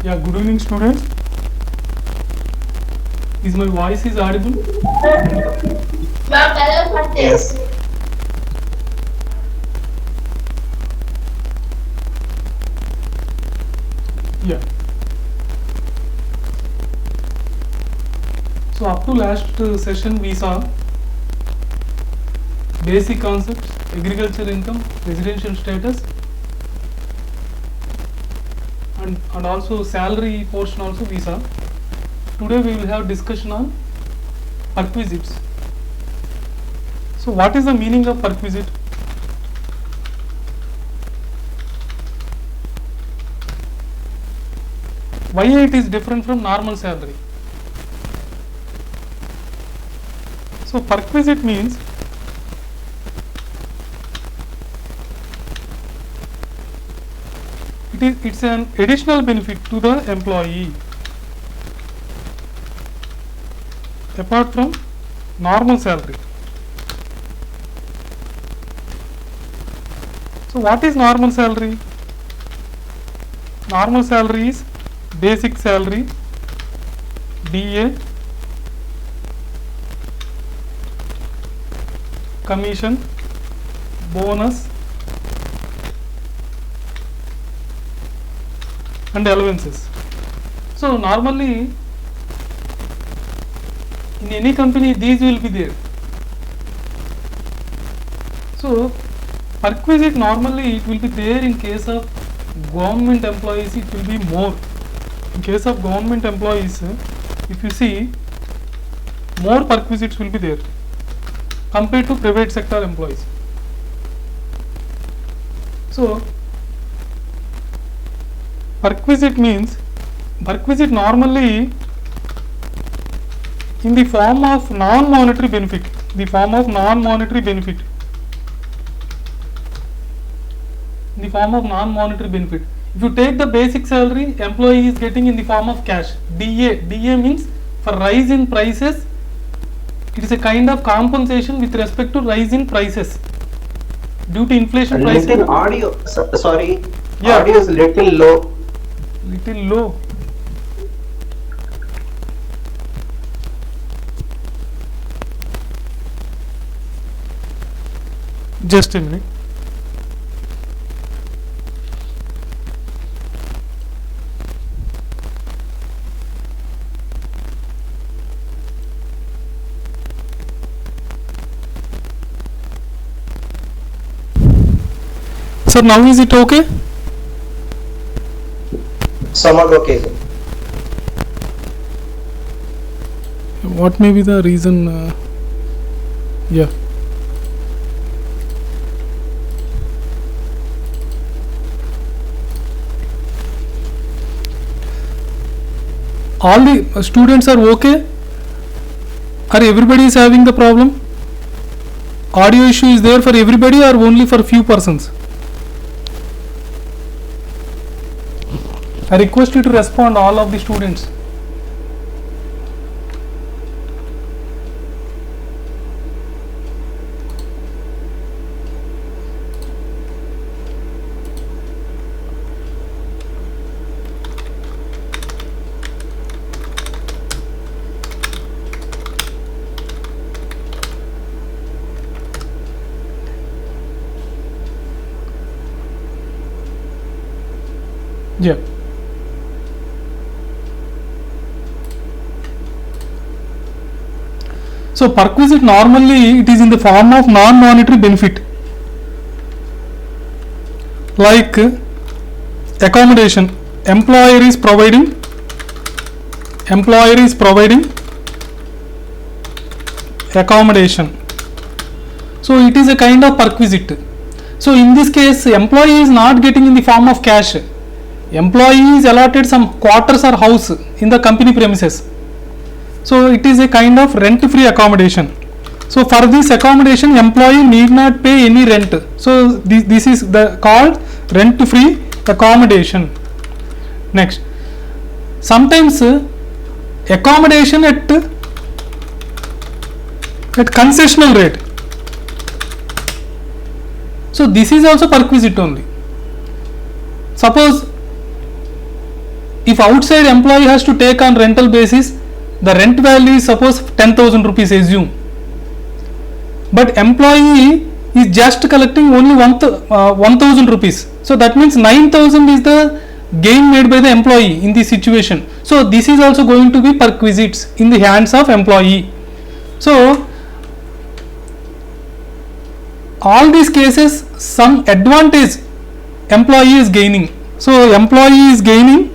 Yeah, good evening students. Is my voice is audible? Yes. Yeah. So up to last session we saw basic concepts, agriculture income, residential status, and also salary portion also we saw. Today we will have discussion on perquisites. So what is the meaning of perquisite? Why it is different from normal salary? So perquisite means it's an additional benefit to the employee apart from normal salary. So what is normal salary? Normal salary is basic salary, DA, commission, bonus and allowances. So normally in any company these will be there. So perquisite normally it will be there in case of government employees, it will be more. In case of government employees, if you see, more perquisites will be there compared to private sector employees. So perquisite means, perquisite normally in the form of non-monetary benefit, in the form of non-monetary benefit, in the form of non-monetary benefit. If you take the basic salary, employee is getting in the form of cash. DA means for rise in prices, it is a kind of compensation with respect to rise in prices due to inflation. Little audio, sorry, yeah. Audio is little low. Little low. Just a minute. So now is it okay? Somewhat okay. What may be the reason? Yeah. All the students are okay? Or everybody is having the problem? Audio issue is there for everybody or only for few persons? I request you to respond, all of the students. Yeah. So perquisite normally it is in the form of non-monetary benefit, like accommodation. Employer is providing accommodation. So it is a kind of perquisite. So in this case, employee is not getting in the form of cash. Employee is allotted some quarters or house in the company premises. So it is a kind of rent-free accommodation. So for this accommodation, employee need not pay any rent. So this is the called rent-free accommodation. Next, sometimes accommodation at concessional rate. So this is also perquisite only. Suppose if outside employee has to take on rental basis, the rent value is suppose 10,000 rupees assume, but employee is just collecting only 1,000 rupees. So that means 9,000 is the gain made by the employee in this situation. So this is also going to be perquisites in the hands of employee. So all these cases some advantage employee is gaining. So employee is gaining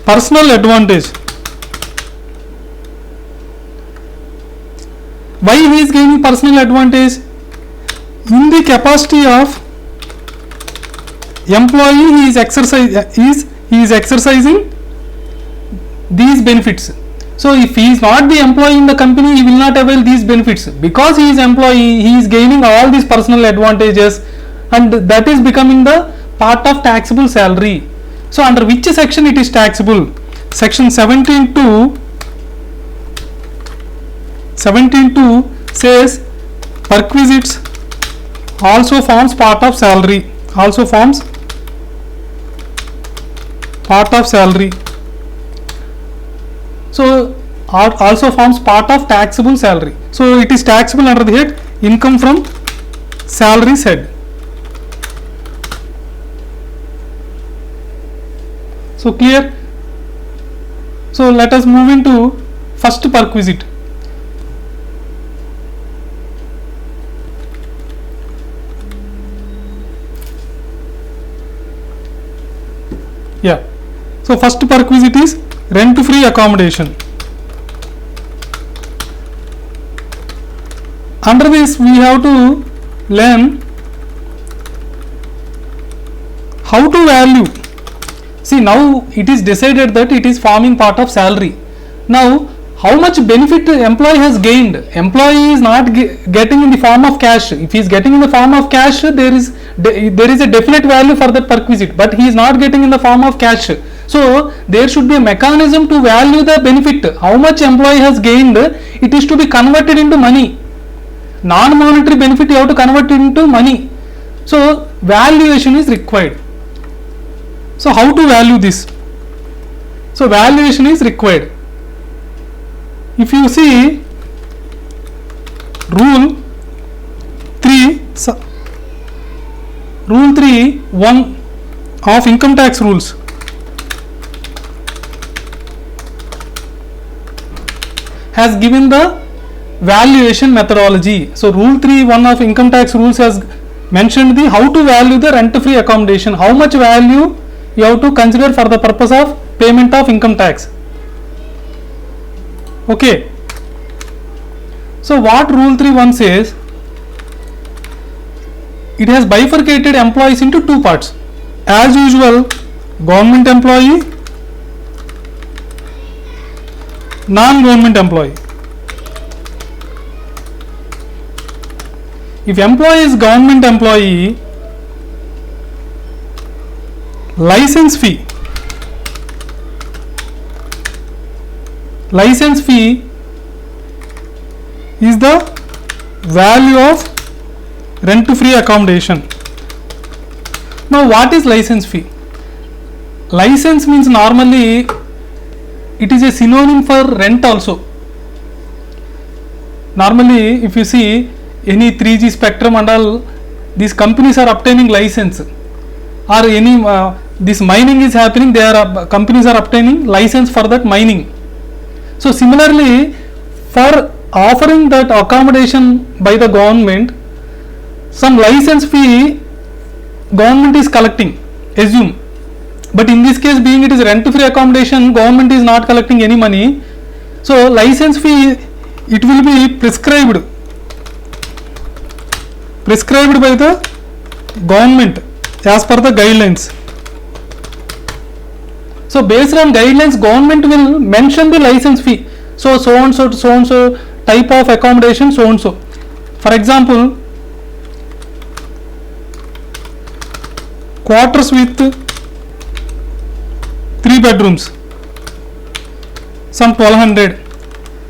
personal advantage. Why he is gaining personal advantage? In the capacity of employee, he is exercising these benefits. So if he is not the employee in the company, he will not avail these benefits. Because he is employee, he is gaining all these personal advantages, and that is becoming the part of taxable salary. So under which section it is taxable? Section 17(2) says perquisites also forms part of salary. Also forms part of salary. So also forms part of taxable salary. So it is taxable under the head income from salaries head. So clear? So let us move into first perquisite. Yeah. So first perquisite is rent-free accommodation. Under this we have to learn how to value. See, now it is decided that it is forming part of salary. Now how much benefit the employee has gained? Employee is not getting in the form of cash. If he is getting in the form of cash, there is a definite value for that perquisite, but he is not getting in the form of cash. So there should be a mechanism to value the benefit. How much employee has gained, it is to be converted into money. Non-monetary benefit you have to convert into money. So valuation is required. So how to value this? So valuation is required. If you see rule 3(1) of income tax rules, has given the valuation methodology. So rule 3(1) of income tax rules has mentioned the how to value the rent-free accommodation, how much value you have to consider for the purpose of payment of income tax. Okay. So what rule 3(1) says? It has bifurcated employees into two parts. As usual, government employee, non-government employee. If employee is government employee, license fee is the value of rent-free accommodation. Now what is license fee? License means normally it is a synonym for rent also. Normally if you see any 3G spectrum and all, these companies are obtaining license, or any this mining is happening, companies are obtaining license for that mining. So similarly, for offering that accommodation by the government, some license fee government is collecting, assume, but in this case being it is rent-free accommodation, government is not collecting any money. So license fee, it will be prescribed by the government as per the guidelines. So based on guidelines, government will mention the license fee. So and so type of accommodation, so and so. For example, quarters with 3 bedrooms, some 1200.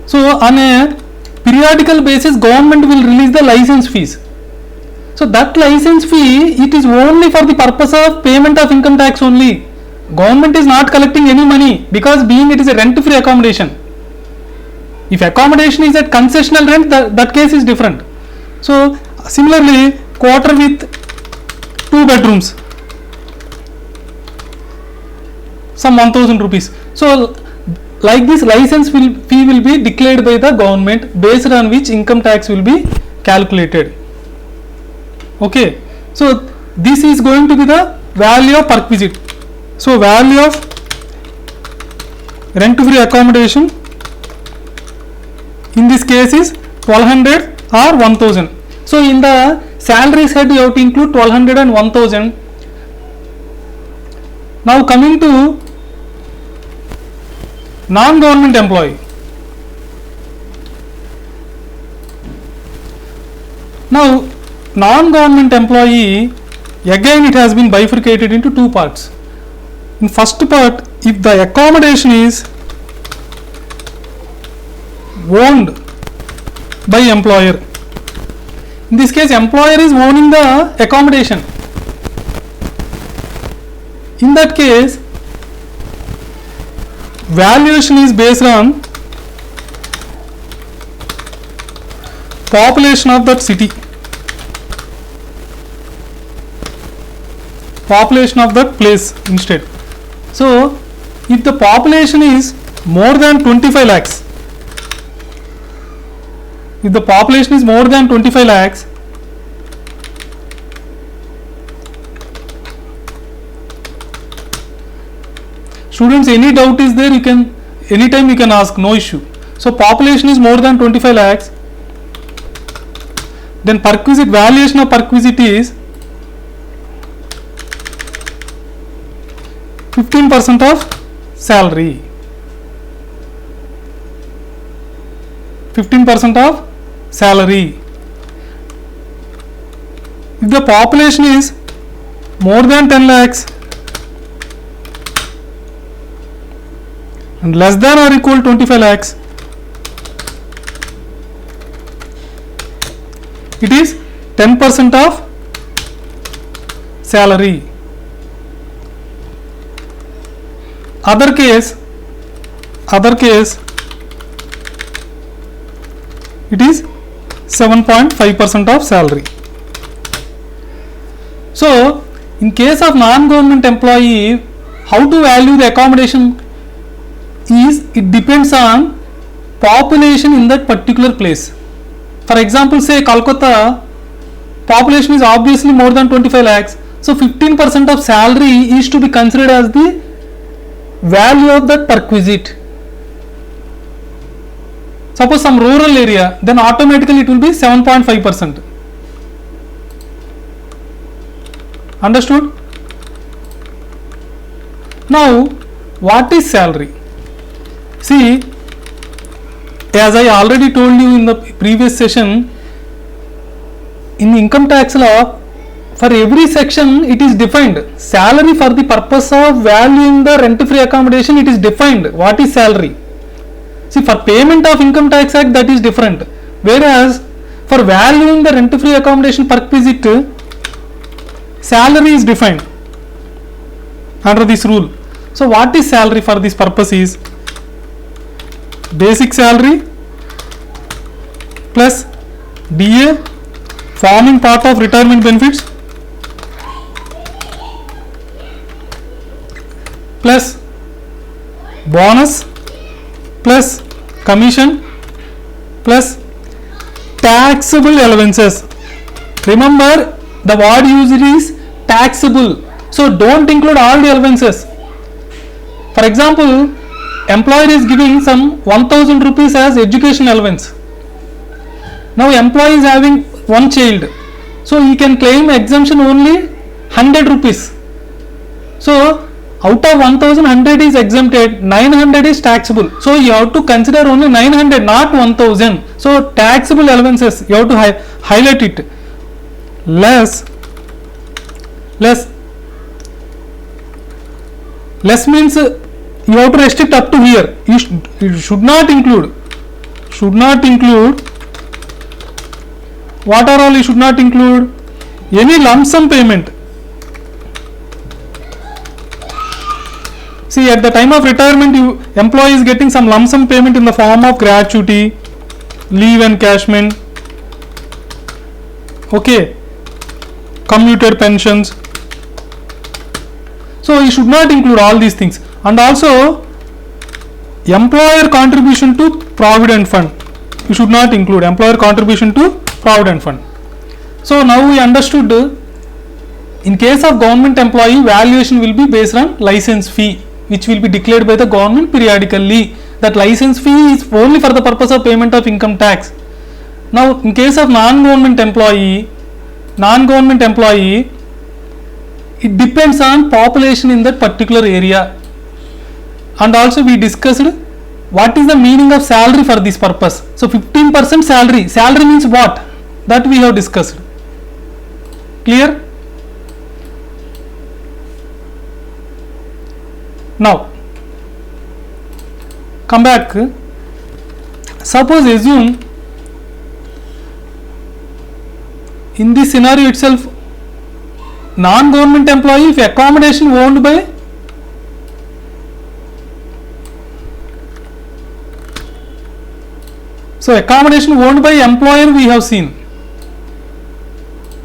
So on a periodical basis, government will release the license fees. So that license fee, it is only for the purpose of payment of income tax only. Government is not collecting any money because being it is a rent free accommodation. If accommodation is at concessional rent, that case is different. So similarly, quarter with 2 bedrooms, some 1000 rupees. So like this, license fee will be declared by the government, based on which income tax will be calculated. Okay, so this is going to be the value of perquisite. So value of rent free accommodation in this case is 1200 or 1000. So in the salaries head you have to include 1200 and 1000. Now coming to non-government employee. Now non-government employee, again it has been bifurcated into 2 parts. In first part, if the accommodation is owned by employer, in this case employer is owning the accommodation, in that case valuation is based on population of that city, population of that place instead. So if the population is more than 25 lakhs, if the population is more than 25 lakhs, students, any doubt is there, you can anytime you can ask, no issue. So population is more than 25 lakhs, then perquisite, valuation of perquisite is 15% of salary, 15% of salary. If the population is more than 10 lakhs and less than or equal 25 lakhs, it is 10% of salary. Other case, it is 7.5% of salary. So in case of non-government employee, how to value the accommodation is, it depends on population in that particular place. For example, say Kolkata, population is obviously more than 25 lakhs, so 15% of salary is to be considered as the value of that perquisite. Suppose some rural area, then automatically it will be 7.5%. Understood? Now what is salary? See, as I already told you in the previous session, in income tax law, for every section it is defined. Salary, for the purpose of valuing the rent free accommodation, it is defined what is salary. See, for payment of income tax act, that is different, whereas for valuing the rent free accommodation perquisite, salary is defined under this rule. So what is salary for this purpose is basic salary plus DA forming part of retirement benefits plus bonus plus commission plus taxable allowances. Remember, the word used is taxable, so don't include all the allowances. For example, employer is giving some 1000 rupees as education allowance. Now employee is having one child, so he can claim exemption only 100 rupees. So out of 1000, 100 is exempted, 900 is taxable. So you have to consider only 900, not 1000. So taxable allowances, you have to highlight it. Less means you have to restrict up to here. You should not include. What are all you should not include? any lump sum payment. See, at the time of retirement, employee is getting some lump sum payment in the form of gratuity, leave encashment, okay, commuted pensions. So you should not include all these things. And also employer contribution to provident fund, you should not include employer contribution to provident fund. So now we understood, in case of government employee, valuation will be based on license fee, which will be declared by the government periodically. That license fee is only for the purpose of payment of income tax. Now in case of non-government employee, it depends on population in that particular area. And also we discussed what is the meaning of salary for this purpose. So 15% salary means what? That we have discussed. Clear? Now come back. Suppose assume in this scenario itself, non-government employee, if accommodation owned by employer we have seen.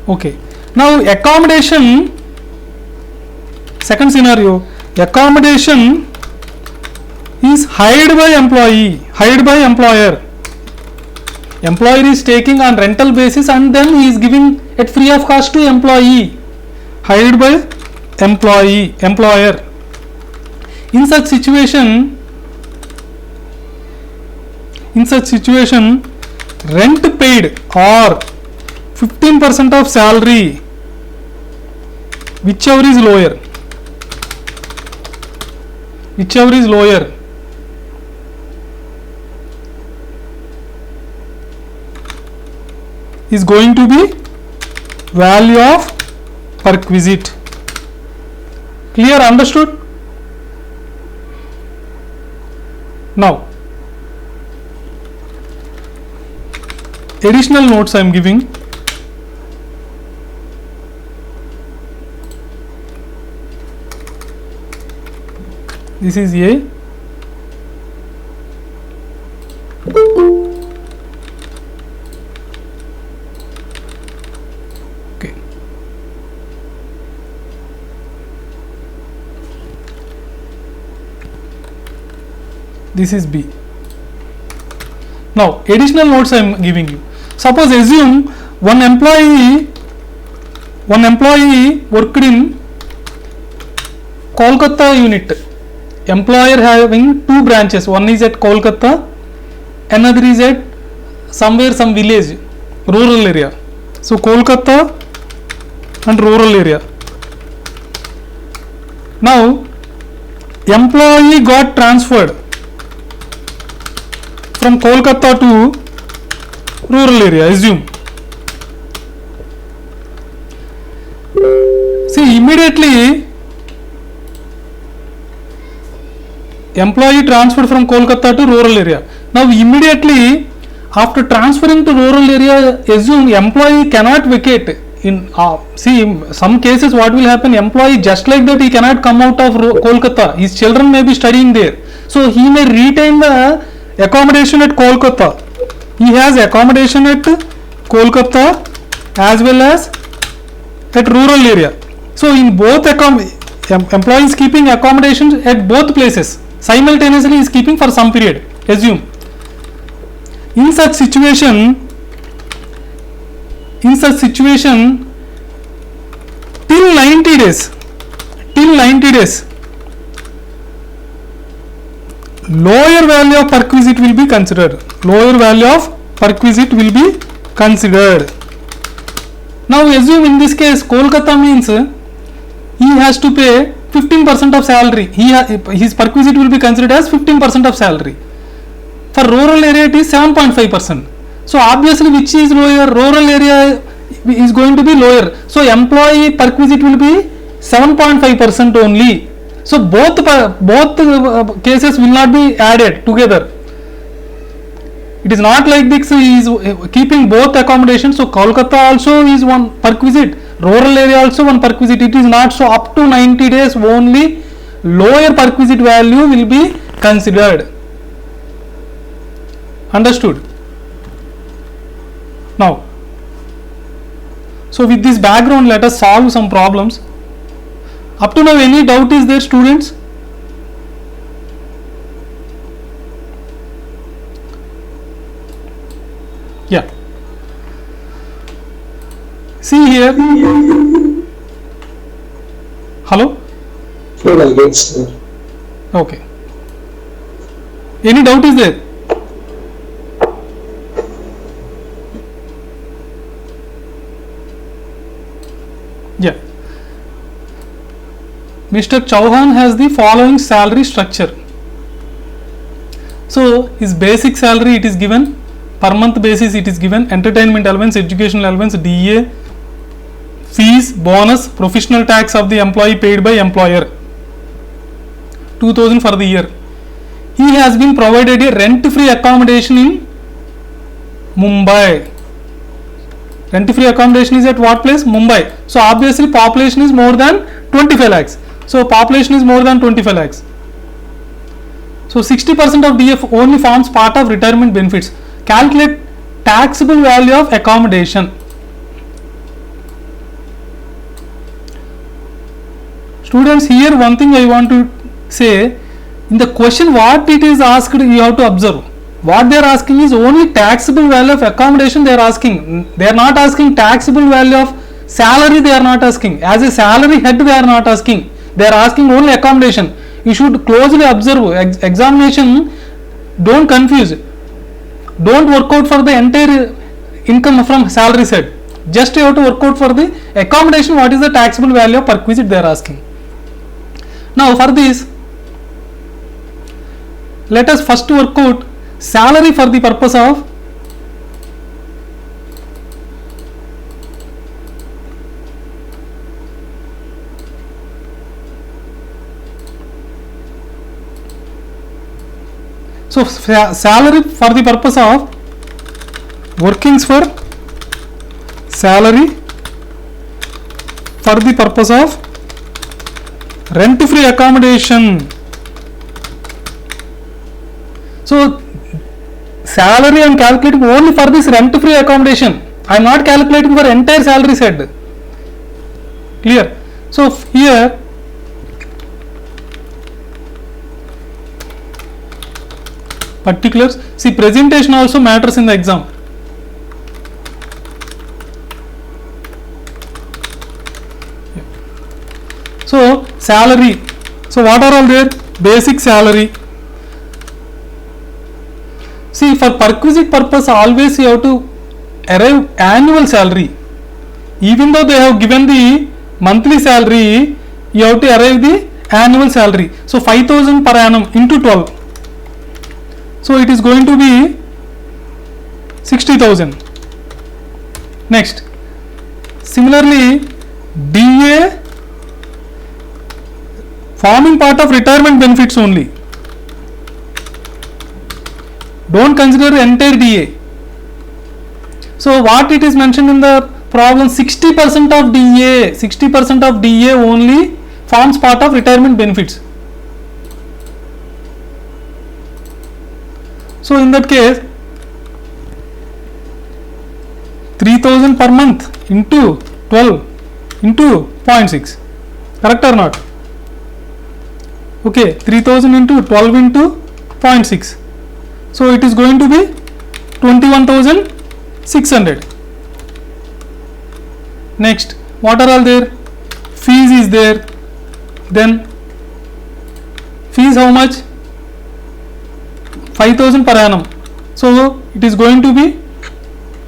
Okay. Now accommodation, second scenario, accommodation is hired by employer. Employer is taking on rental basis and then he is giving at free of cost to employee. Hired by employer. In such situation, rent paid or 15% of salary, whichever is lower, is going to be value of perquisite. Clear? Understood? Now additional notes I am giving. This is A. Okay. This is B. Now additional notes I am giving you. Suppose assume one employee worked in Kolkata unit. Employer having two branches, one is at Kolkata, another is at somewhere, some village, rural area. So Kolkata and rural area. Now employee got transferred from Kolkata to rural area, assume. See, immediately employee transferred from Kolkata to rural area. Now immediately after transferring to rural area, assume employee cannot vacate. In see, some cases what will happen, employee just like that he cannot come out of Kolkata, his children may be studying there, so he may retain the accommodation at Kolkata. He has accommodation at Kolkata as well as at rural area. So in both employee is keeping accommodation at both places. Simultaneously is keeping for some period, assume. In such situation till 90 days lower value of perquisite will be considered. Now assume in this case Kolkata means he has to pay 15% of salary. His perquisite will be considered as 15% of salary. For rural area it is 7.5%. So obviously which is lower? Rural area is going to be lower. So employee perquisite will be 7.5% only. So both cases will not be added together. It is not like this, he is keeping both accommodations. So Kolkata also is one perquisite, rural area also one perquisite. It is not so. Up to 90 days only lower perquisite value will be considered. Understood? Now, so with this background, let us solve some problems. Up to now, any doubt is there, students? Yeah. See here. Hello? Okay. Any doubt is there? Yeah. Mr. Chauhan has the following salary structure. So his basic salary it is given, per month basis it is given, entertainment allowance, educational allowance, DA, fees, bonus, professional tax of the employee paid by employer, 2000 for the year. He has been provided a rent-free accommodation in Mumbai. Rent-free accommodation is at what place? Mumbai. So obviously population is more than 25 lakhs. So population is more than 25 lakhs. So 60% of DF only forms part of retirement benefits. Calculate taxable value of accommodation. Students, here one thing I want to say, in the question what it is asked, you have to observe. What they are asking is only taxable value of accommodation they are asking. They are not asking taxable value of salary, they are not asking. As a salary head they are not asking. They are asking only accommodation. You should closely observe. Examination, don't confuse. Don't work out for the entire income from salary side. Just you have to work out for the accommodation what is the taxable value of perquisite they are asking. Now for this, let us first work out salary for the purpose of salary for the purpose of workings for salary for the purpose of rent free accommodation. So salary I am calculating only for this rent free accommodation. I am not calculating for entire salary set. Clear? So here particulars, see presentation also matters in the exam. So salary, so what are all there? Basic salary. See, for perquisite purpose always you have to arrive annual salary. Even though they have given the monthly salary, you have to arrive the annual salary. So 5,000 per annum into 12. So it is going to be 60,000. Next, similarly DA forming part of retirement benefits only. Don't consider entire DA. So what it is mentioned in the problem, 60% of DA, 60% of DA only forms part of retirement benefits. So in that case 3,000 per month into 12 into 0.6, correct or not? Okay, 3,000 into 12 into 0.6. So it is going to be 21,600. Next, what are all there? Fees is there. Then fees how much? 5,000 per annum. So it is going to be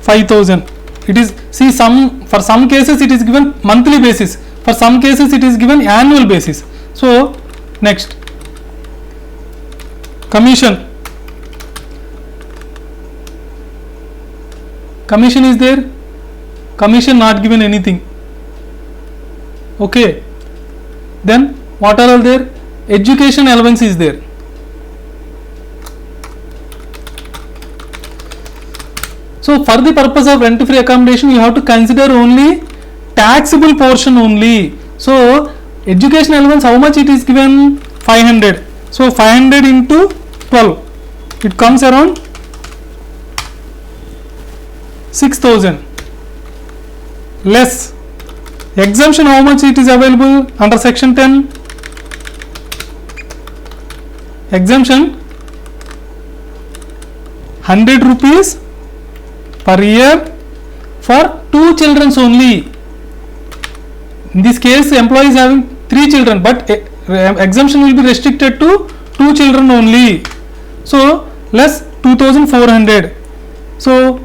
5,000. It is, see, for some cases it is given monthly basis, for some cases it is given annual basis. So next, commission. Commission is there, commission not given anything. Okay, then what are all there? Education allowance is there. So for the purpose of rent free accommodation you have to consider only taxable portion only. So education allowance, how much it is given? 500. So 500 into 12, it comes around 6,000. Less exemption, how much it is available under section 10? Exemption 100 rupees per year for 2 children only. In this case, employee is having 3 children, but exemption will be restricted to 2 children only. So less 2,400. So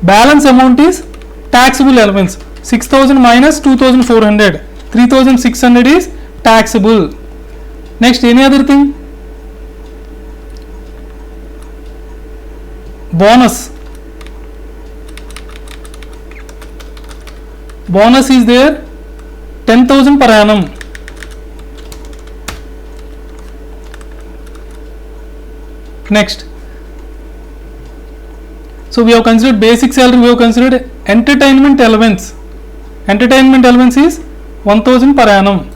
balance amount is taxable allowance. 6,000 minus 2,400, 3,600 is taxable. Next, any other thing? Bonus. Bonus is there, 10,000 per annum. Next, so we have considered basic salary, we have considered entertainment allowance. Entertainment allowance is 1,000 per annum.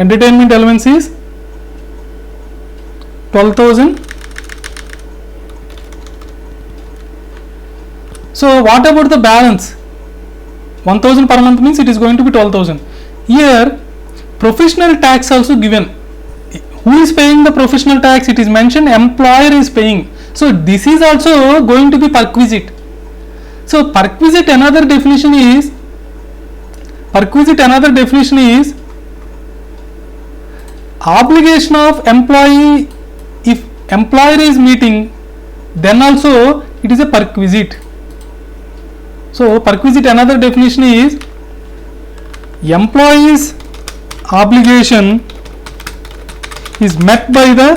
Entertainment allowance is 12,000. So what about the balance? 1,000 per month means it is going to be 12,000. Here professional tax also given. Who is paying the professional tax? It is mentioned employer is paying. So this is also going to be perquisite. So perquisite another definition is obligation of employee. If employer is meeting, then also it is a perquisite. So perquisite another definition is employee's obligation is met by the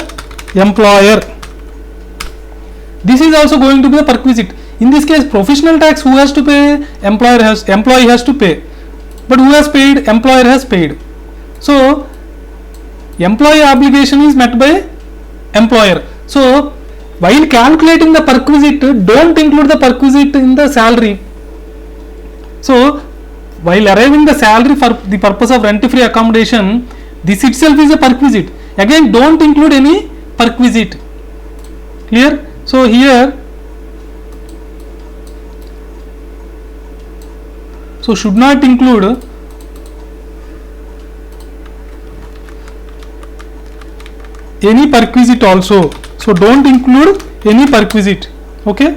employer. This is also going to be a perquisite. In this case, professional tax who has to pay? Employee has to pay. But who has paid? Employer has paid. So employee obligation is met by employer. So while calculating the perquisite, don't include the perquisite in the salary. So while arriving the salary for the purpose of rent-free accommodation, this itself is a perquisite. Again, don't include any perquisite. Clear? So here, so should not include any perquisite also. So don't include any perquisite. Okay.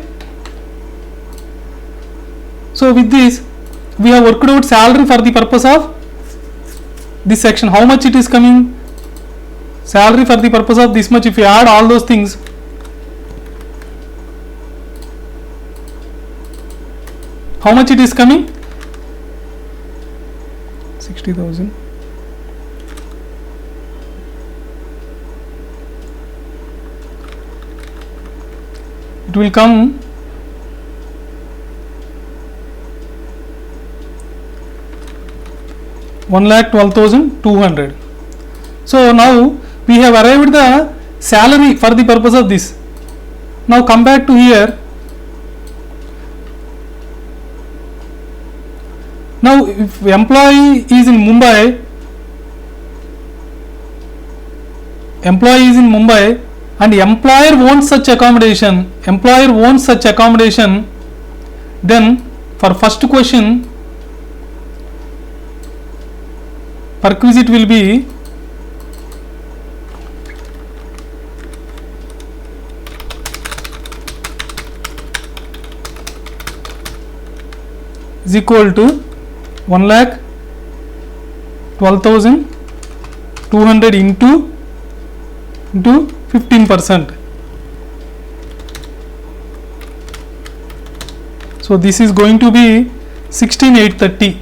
So with this, we have worked out salary for the purpose of this section. How much it is coming? Salary for the purpose of this much. If you add all those things, how much it is coming? 60,000. It will come 1,12,200. So now we have arrived the salary for the purpose of this. Now come back to here. Now if employee is in Mumbai, and employer wants such accommodation, then for first question, perquisite will be is equal to 1,12,200 into 15%. So this is going to be 16,830.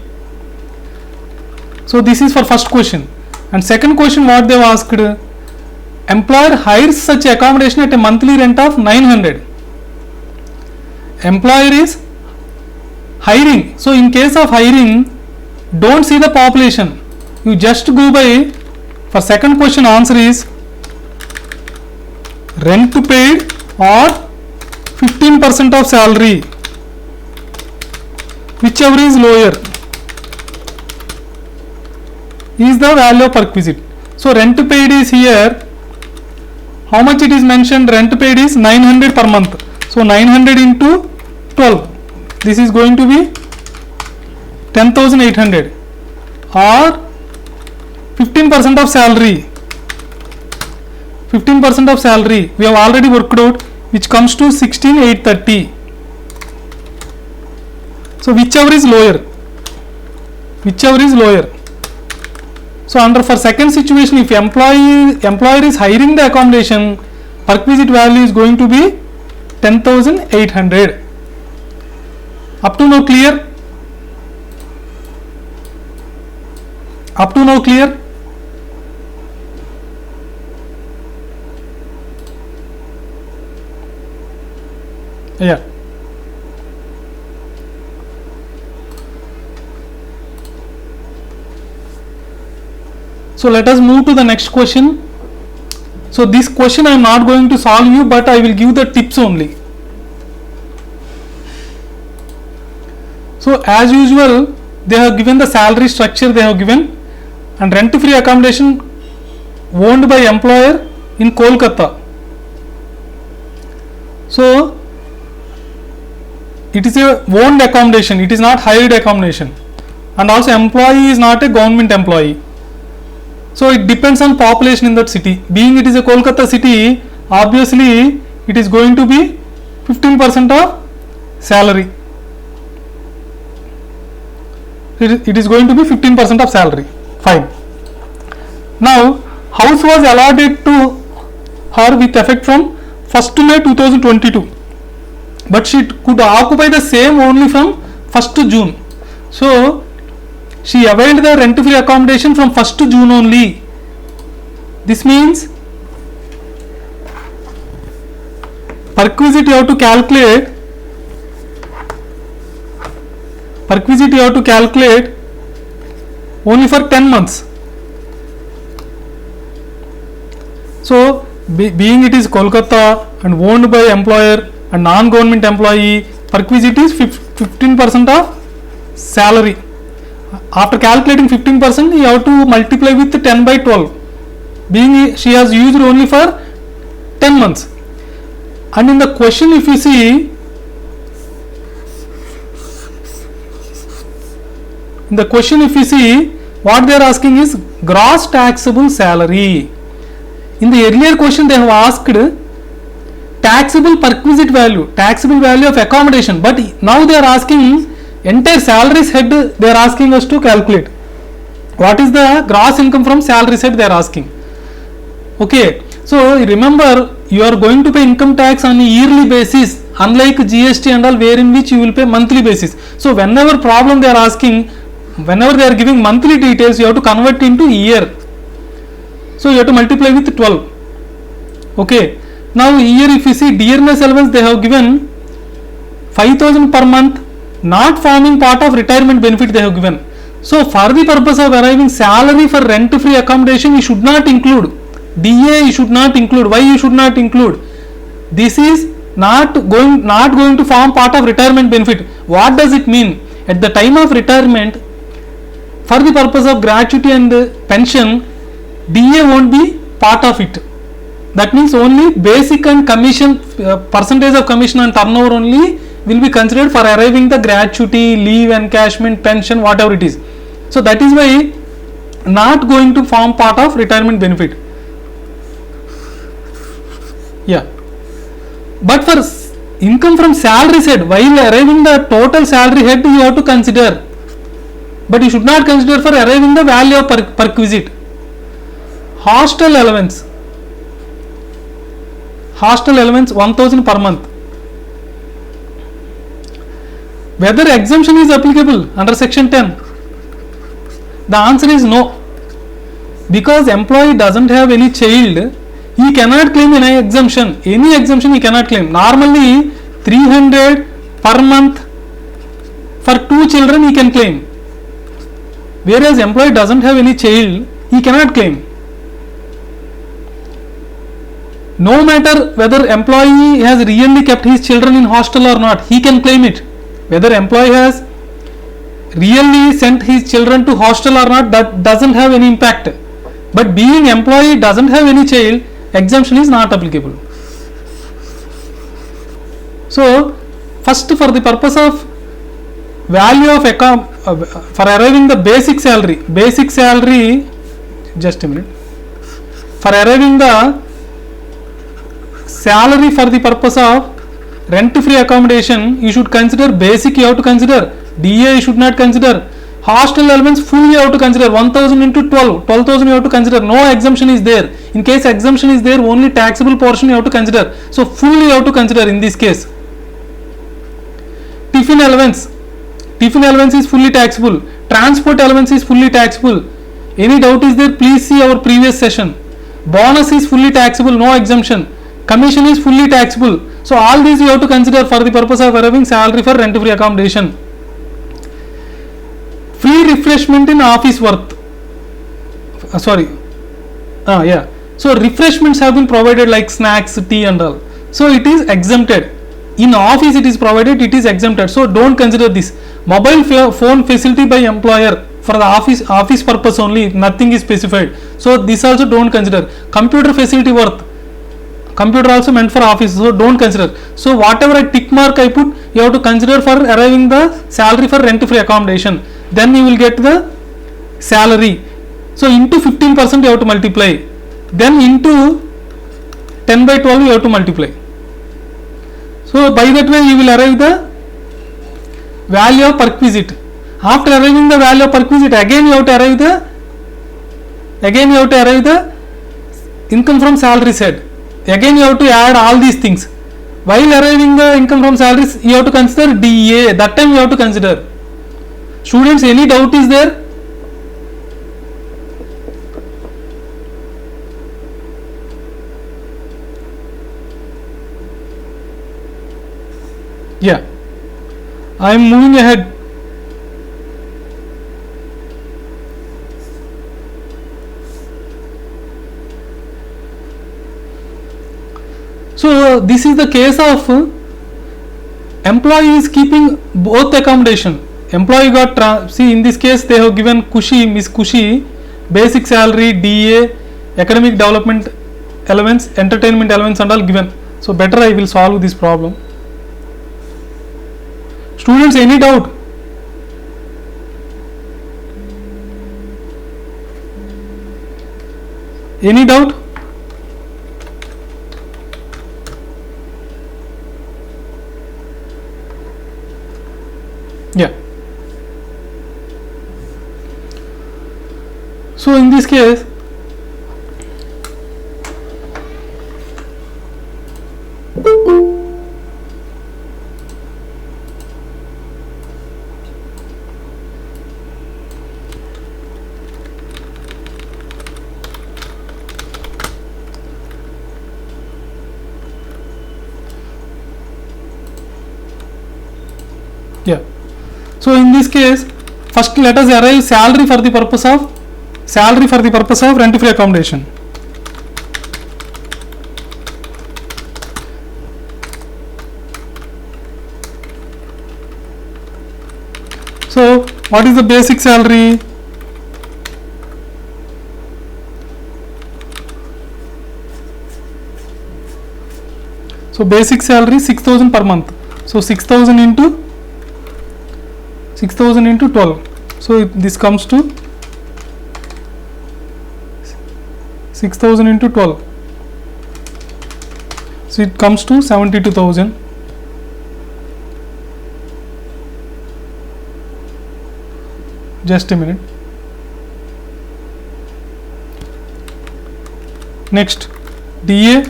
So this is for first question. And second question, what they have asked, employer hires such accommodation at a monthly rent of 900. Employer is hiring. So in case of hiring, don't see the population. You just go by, for second question answer is rent paid or 15% of salary, whichever is lower is the value of perquisite. So rent paid is here, how much it is mentioned, rent paid is 900 per month. So 900 into 12, this is going to be 10,800 or 15% of salary. 15% of salary we have already worked out, which comes to 16,830. So whichever is lower, whichever is lower. So under for second situation, if employer is hiring the accommodation, perquisite value is going to be 10,800. Up to now clear? Up to now clear? Yeah. So let us move to the next question. So this question I am not going to solve you, but I will give the tips only. So as usual, they have given the salary structure, they have given, and rent free accommodation owned by employer in Kolkata. So it is a owned accommodation, it is not hired accommodation, and also employee is not a government employee. So it depends on population in that city. Being it is a Kolkata city, obviously it is going to be 15% of salary. It is going to be 15% of salary. Fine. Now house was allotted to her with effect from 1st May 2022, but she could occupy the same only from 1st June. So she availed the rent free accommodation from 1st June only. This means perquisite you have to calculate, perquisite you have to calculate only for 10 months. So being it is Kolkata and owned by employer and non-government employee, perquisite is 15% of salary. After calculating 15%, you have to multiply with 10 by 12. Being she has used only for 10 months. And in the question, if you see, in the question if you see, what they are asking is gross taxable salary. In the earlier question, they have asked taxable perquisite value, taxable value of accommodation, but now they are asking entire salaries head, they are asking us to calculate. What is the gross income from salaries head they are asking. Okay, so remember you are going to pay income tax on a yearly basis, unlike GST and all, wherein which you will pay monthly basis. So whenever problem they are asking, whenever they are giving monthly details, you have to convert into year. So you have to multiply with 12. Okay, now here if you see dearness allowance, they have given 5,000 per month, not forming part of retirement benefit they have given. So for the purpose of arriving salary for rent free accommodation, you should not include DA, you should not include. Why you should not include? This is not going to form part of retirement benefit. What does it mean? At the time of retirement, for the purpose of gratuity and pension, DA won't be part of it. That means only basic and commission, percentage of commission and turnover only will be considered for arriving the gratuity, leave encashment, pension, whatever it is. So that is why not going to form part of retirement benefit. Yeah, but for income from salary head, while arriving the total salary head, you have to consider, but you should not consider for arriving the value of perquisite. Hostel allowance 1,000 per month. Whether exemption is applicable under section 10? The answer is no, because employee doesn't have any child, he cannot claim any exemption. Any exemption he cannot claim. Normally 300 per month for 2 children he can claim, whereas employee doesn't have any child, he cannot claim. No matter whether employee has really kept his children in hostel or not, he can claim it. Whether employee has really sent his children to hostel or not, that doesn't have any impact. But being employee doesn't have any child, exemption is not applicable. So first, for the purpose of value of for arriving the basic salary, just a minute, for arriving the salary for the purpose of rent free accommodation, you should consider basic, you have to consider DA, you should not consider hostel elements, full you have to consider 1000 into 12,000 you have to consider. No exemption is there. In case exemption is there, only taxable portion you have to consider. So full you have to consider in this case. Tiffin allowance is fully taxable. Transport allowance is fully taxable. Any doubt is there, please see our previous session. Bonus is fully taxable, no exemption. Commission is fully taxable. So all these you have to consider for the purpose of arriving salary for rent free accommodation. Free refreshment in office work. So refreshments have been provided like snacks, tea and all. So it is exempted. In office it is provided, it is exempted. So don't consider this. Mobile phone facility by employer for the office purpose only, nothing is specified. So this also don't consider. Computer facility worth. Computer also meant for office, so don't consider. So whatever I tick mark I put, you have to consider for arriving the salary for rent free accommodation. Then you will get the salary. So into 15% you have to multiply. Then into 10 by 12 you have to multiply. So by that way you will arrive the value of perquisite. After arriving the value of perquisite, again you have to arrive the income from salary said. Again you have to add all these things. While arriving the income from salaries, you have to consider DA. That time you have to consider. Students, any doubt is there? Yeah, I am moving ahead. So this is the case of employee is keeping both accommodation. Employee got see in this case they have given Kushi, Miss Kushi, basic salary, DA, academic development allowance, entertainment allowance and all given. So better I will solve this problem. Students, any doubt? Any doubt? Yeah. So in this case, yeah. So in this case, first let us arrive salary for the purpose of rent free accommodation. So what is the basic salary? So basic salary 6,000 per month. So 6,000 into 12. So this comes to 6,000 into 12. So it comes to 72,000. Just a minute. Next, DA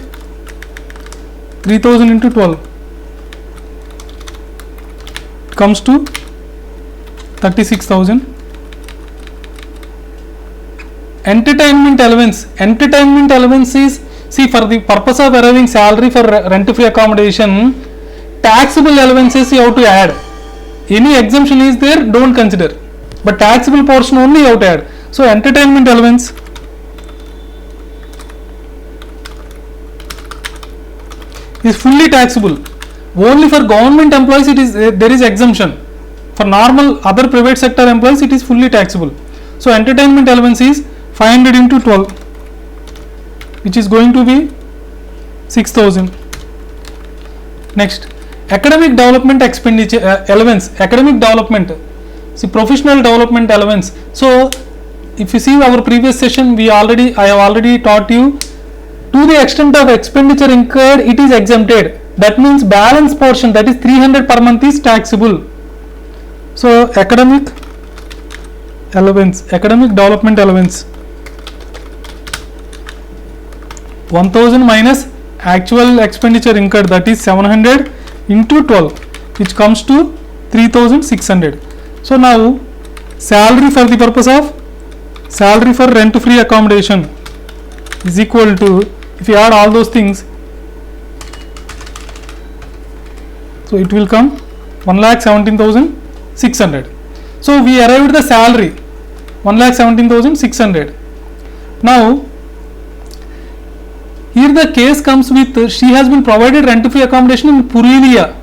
3,000 into 12. It comes to 36,000. Entertainment allowance is, see, for the purpose of arriving salary for rent free accommodation, taxable allowances you have to add. any exemption is there, don't consider, but taxable portion only you have to add. So entertainment allowance is fully taxable. Only for government employees it is there is exemption. For normal other private sector employees it is fully taxable. So entertainment allowance is 500 into 12, which is going to be 6,000. Next, academic development expenditure allowance. Academic development, see professional development allowance. So if you see our previous session, I have already taught you, to the extent of expenditure incurred it is exempted. That means balance portion, that is 300 per month, is taxable. So academic allowance, academic development allowance, 1000 minus actual expenditure incurred, that is 700 into 12, which comes to 3600. So now salary for the purpose of salary for rent free accommodation is equal to, if you add all those things, so it will come 1,17,600. So we arrived the salary 1,17,600. Now here the case comes with, she has been provided rent free accommodation in Purulia.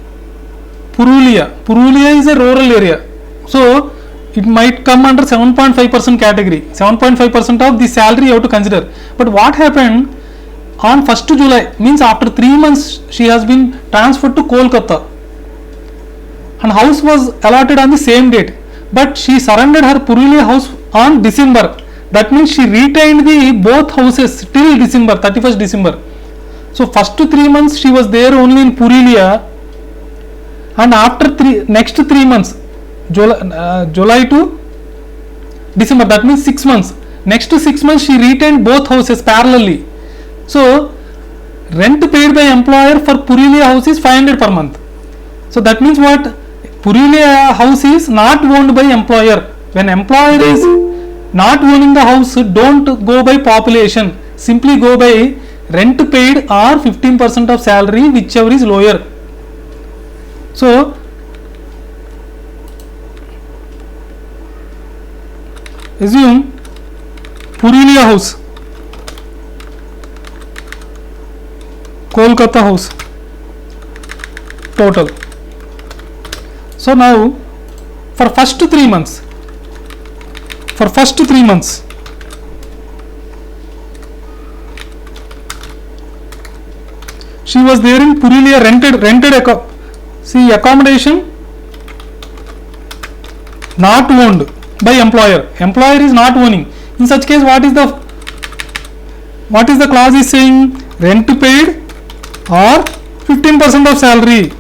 Purulia is a rural area, so it might come under 7.5% category. 7.5% of the salary you have to consider. But what happened on 1st July, means after 3 months she has been transferred to Kolkata, and house was allotted on the same date, but she surrendered her Purulia house on December. That means she retained the both houses till December, 31st December. So first 3 months she was there only in Purulia, and after next 3 months, July to December, that means 6 months. Next 6 months she retained both houses parallelly. So rent paid by employer for Purulia house is 500 per month. So that means what? Purulia house is not owned by employer. When employer is not owning the house, don't go by population, simply go by rent paid or 15% of salary, whichever is lower. So assume Purulia house, Kolkata house total. So now for first 3 months, she was there in Purulia, rented accommodation not owned by employer is not owning. In such case, what is the clause is saying? Rent paid or 15% of salary.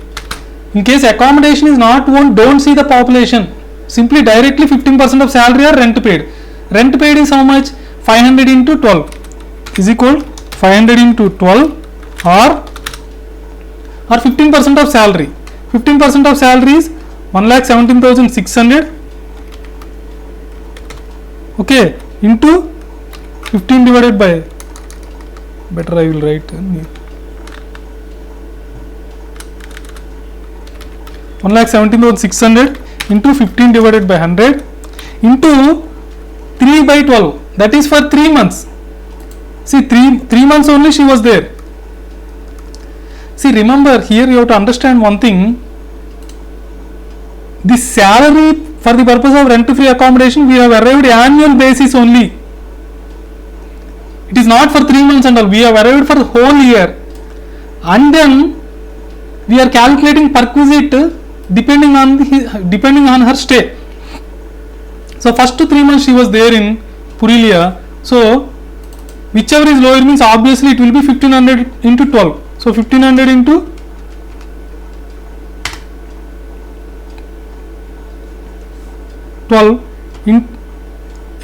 In case accommodation is not owned, don't see the population, simply directly 15% of salary or rent paid. Rent paid is how much? 500 into 12 is equal 500 into 12 or 15% of salary. 15% of salary is 1,17,600, okay, into 15 divided by, better I will write here, 1,17,600 into 15 divided by 100 into 3 by 12, that is for 3 months. See, 3 months only she was there. See, remember here you have to understand one thing. The salary for the purpose of rent free accommodation we have arrived annual basis only. It is not for 3 months and all, we have arrived for the whole year, and then we are calculating perquisite depending on her stay. So first 3 months she was there in Purulia, so whichever is lower means obviously it will be 1500 into 12. So 1500 into 12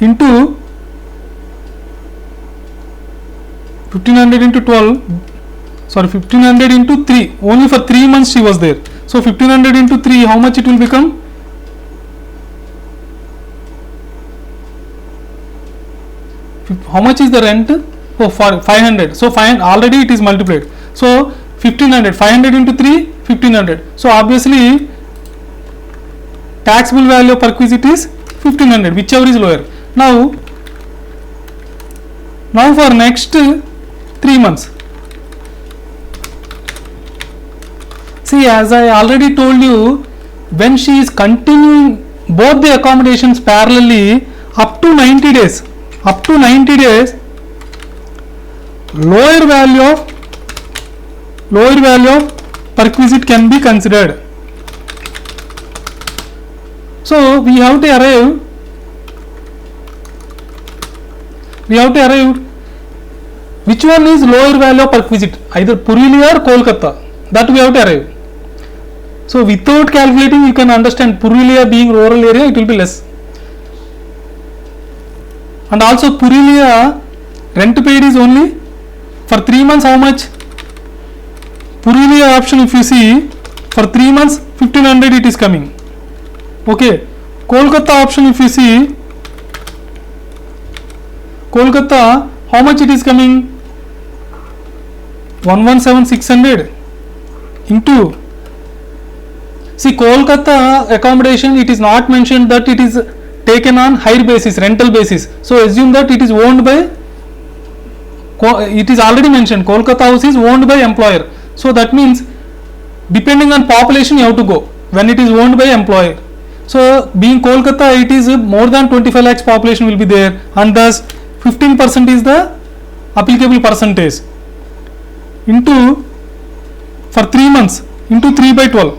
into 1500 into 12, sorry, 1500 into 3, only for 3 months she was there. So 1500 into 3, how much it will become? How much is the rent? Oh, for 500. So already it is multiplied. So 1500, 500 into 3, 1500. So obviously taxable value of perquisite is 1500, whichever is lower. Now for next 3 months, see, as I already told you, when she is continuing both the accommodations parallelly up to 90 days, lower value of perquisite can be considered. So we have to arrive which one is lower value of perquisite, either Purulia or Kolkata, that we have to arrive. So without calculating, you can understand Purulia being rural area, it will be less. And also Purulia rent paid is only for 3 months. How much? Purulia option, if you see, for 3 months 1500 it is coming. Okay. Kolkata option, if you see, Kolkata, how much it is coming? 117,600 into, see, Kolkata accommodation, it is not mentioned that it is taken on hire basis, rental basis. So assume that it is owned by, it is already mentioned, Kolkata house is owned by employer. So that means depending on population you have to go when it is owned by employer. So being Kolkata, it is more than 25 lakhs population will be there, and thus 15% is the applicable percentage into, for 3 months, into 3 by 12.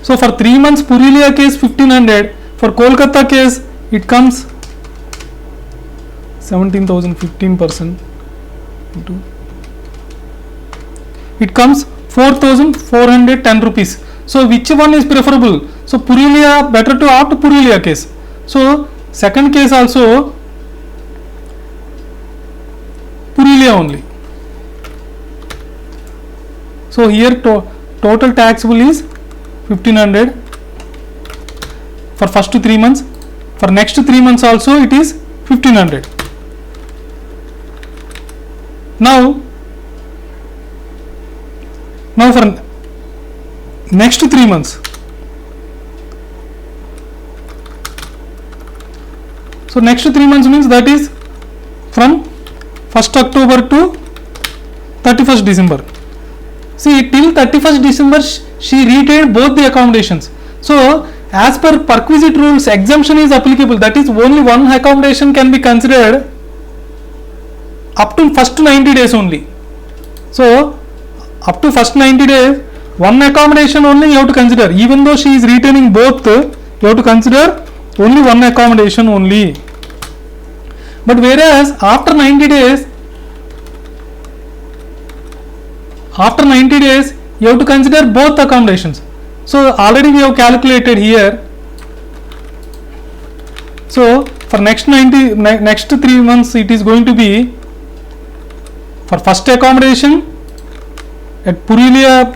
So for 3 months Purulia case 1500, for Kolkata case it comes 17,000, 15% into, it comes 4,410 rupees. So which one is preferable? So Purulia, better to opt Purulia case. So second case also Purulia only. So here total taxable is 1500 for first 3 months. For next 3 months also it is 1500. Now for next 3 months. So next 3 months means that is from 1st October to 31st December. See, till 31st December she retained both the accommodations. So as per perquisite rules, exemption is applicable, that is only one accommodation can be considered up to first 90 days only. So up to first 90 days one accommodation only you have to consider, even though she is retaining both, you have to consider only one accommodation only. But whereas after 90 days you have to consider both accommodations. So already we have calculated here. So for next 3 months it is going to be, for first accommodation at Purulia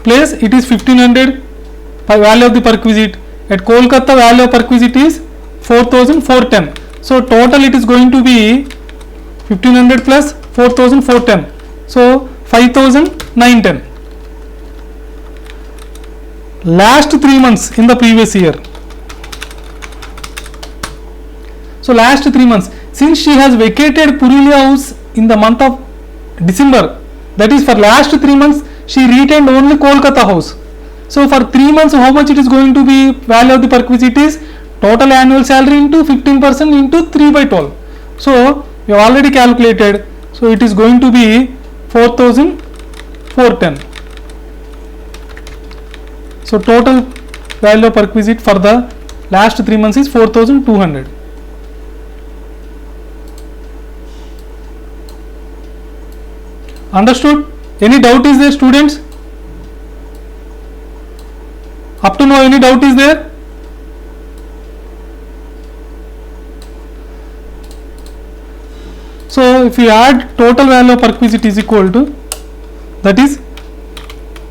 place it is 1500 by value of the perquisite. At Kolkata value of perquisite is 4,410. So total it is going to be 1500 plus 4,410. So 5,910. Last 3 months in the previous year. So last 3 months, since she has vacated Purulia house in the month of December, that is for last 3 months she retained only Kolkata house. So for 3 months how much it is going to be value of the perquisite is total annual salary into 15% into 3 by 12. So we have already calculated. So it is going to be 4,410. So total value of perquisite for the last 3 months is 4,200. Understood? Any doubt is there, students? Up to now any doubt is there? So if we add total value of perquisite is equal to, that is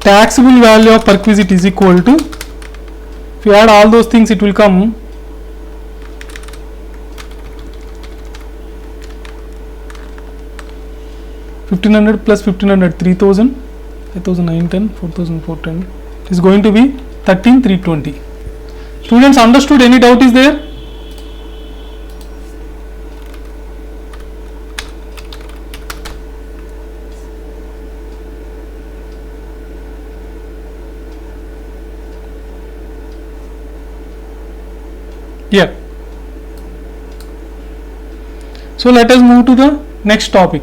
taxable value of perquisite is equal to, if you add all those things it will come 1500 plus 1500, 3000, 5910, 4410 is going to be 13,320. Students, understood? Any doubt is there? Yeah. So let us move to the next topic.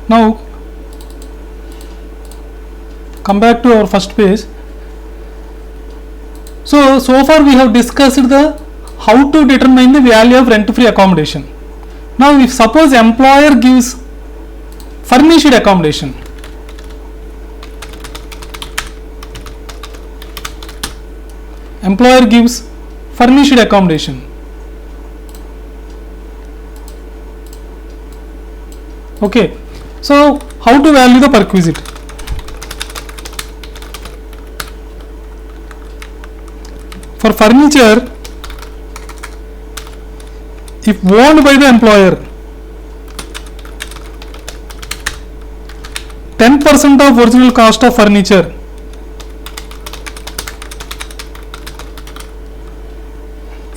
Now come back to our first page. So far we have discussed the how to determine the value of rent-free accommodation. Now if suppose employer gives furnished accommodation, employer gives furnished accommodation. Okay, so how to value the perquisite? For furniture, if owned by the employer, 10% of original cost of furniture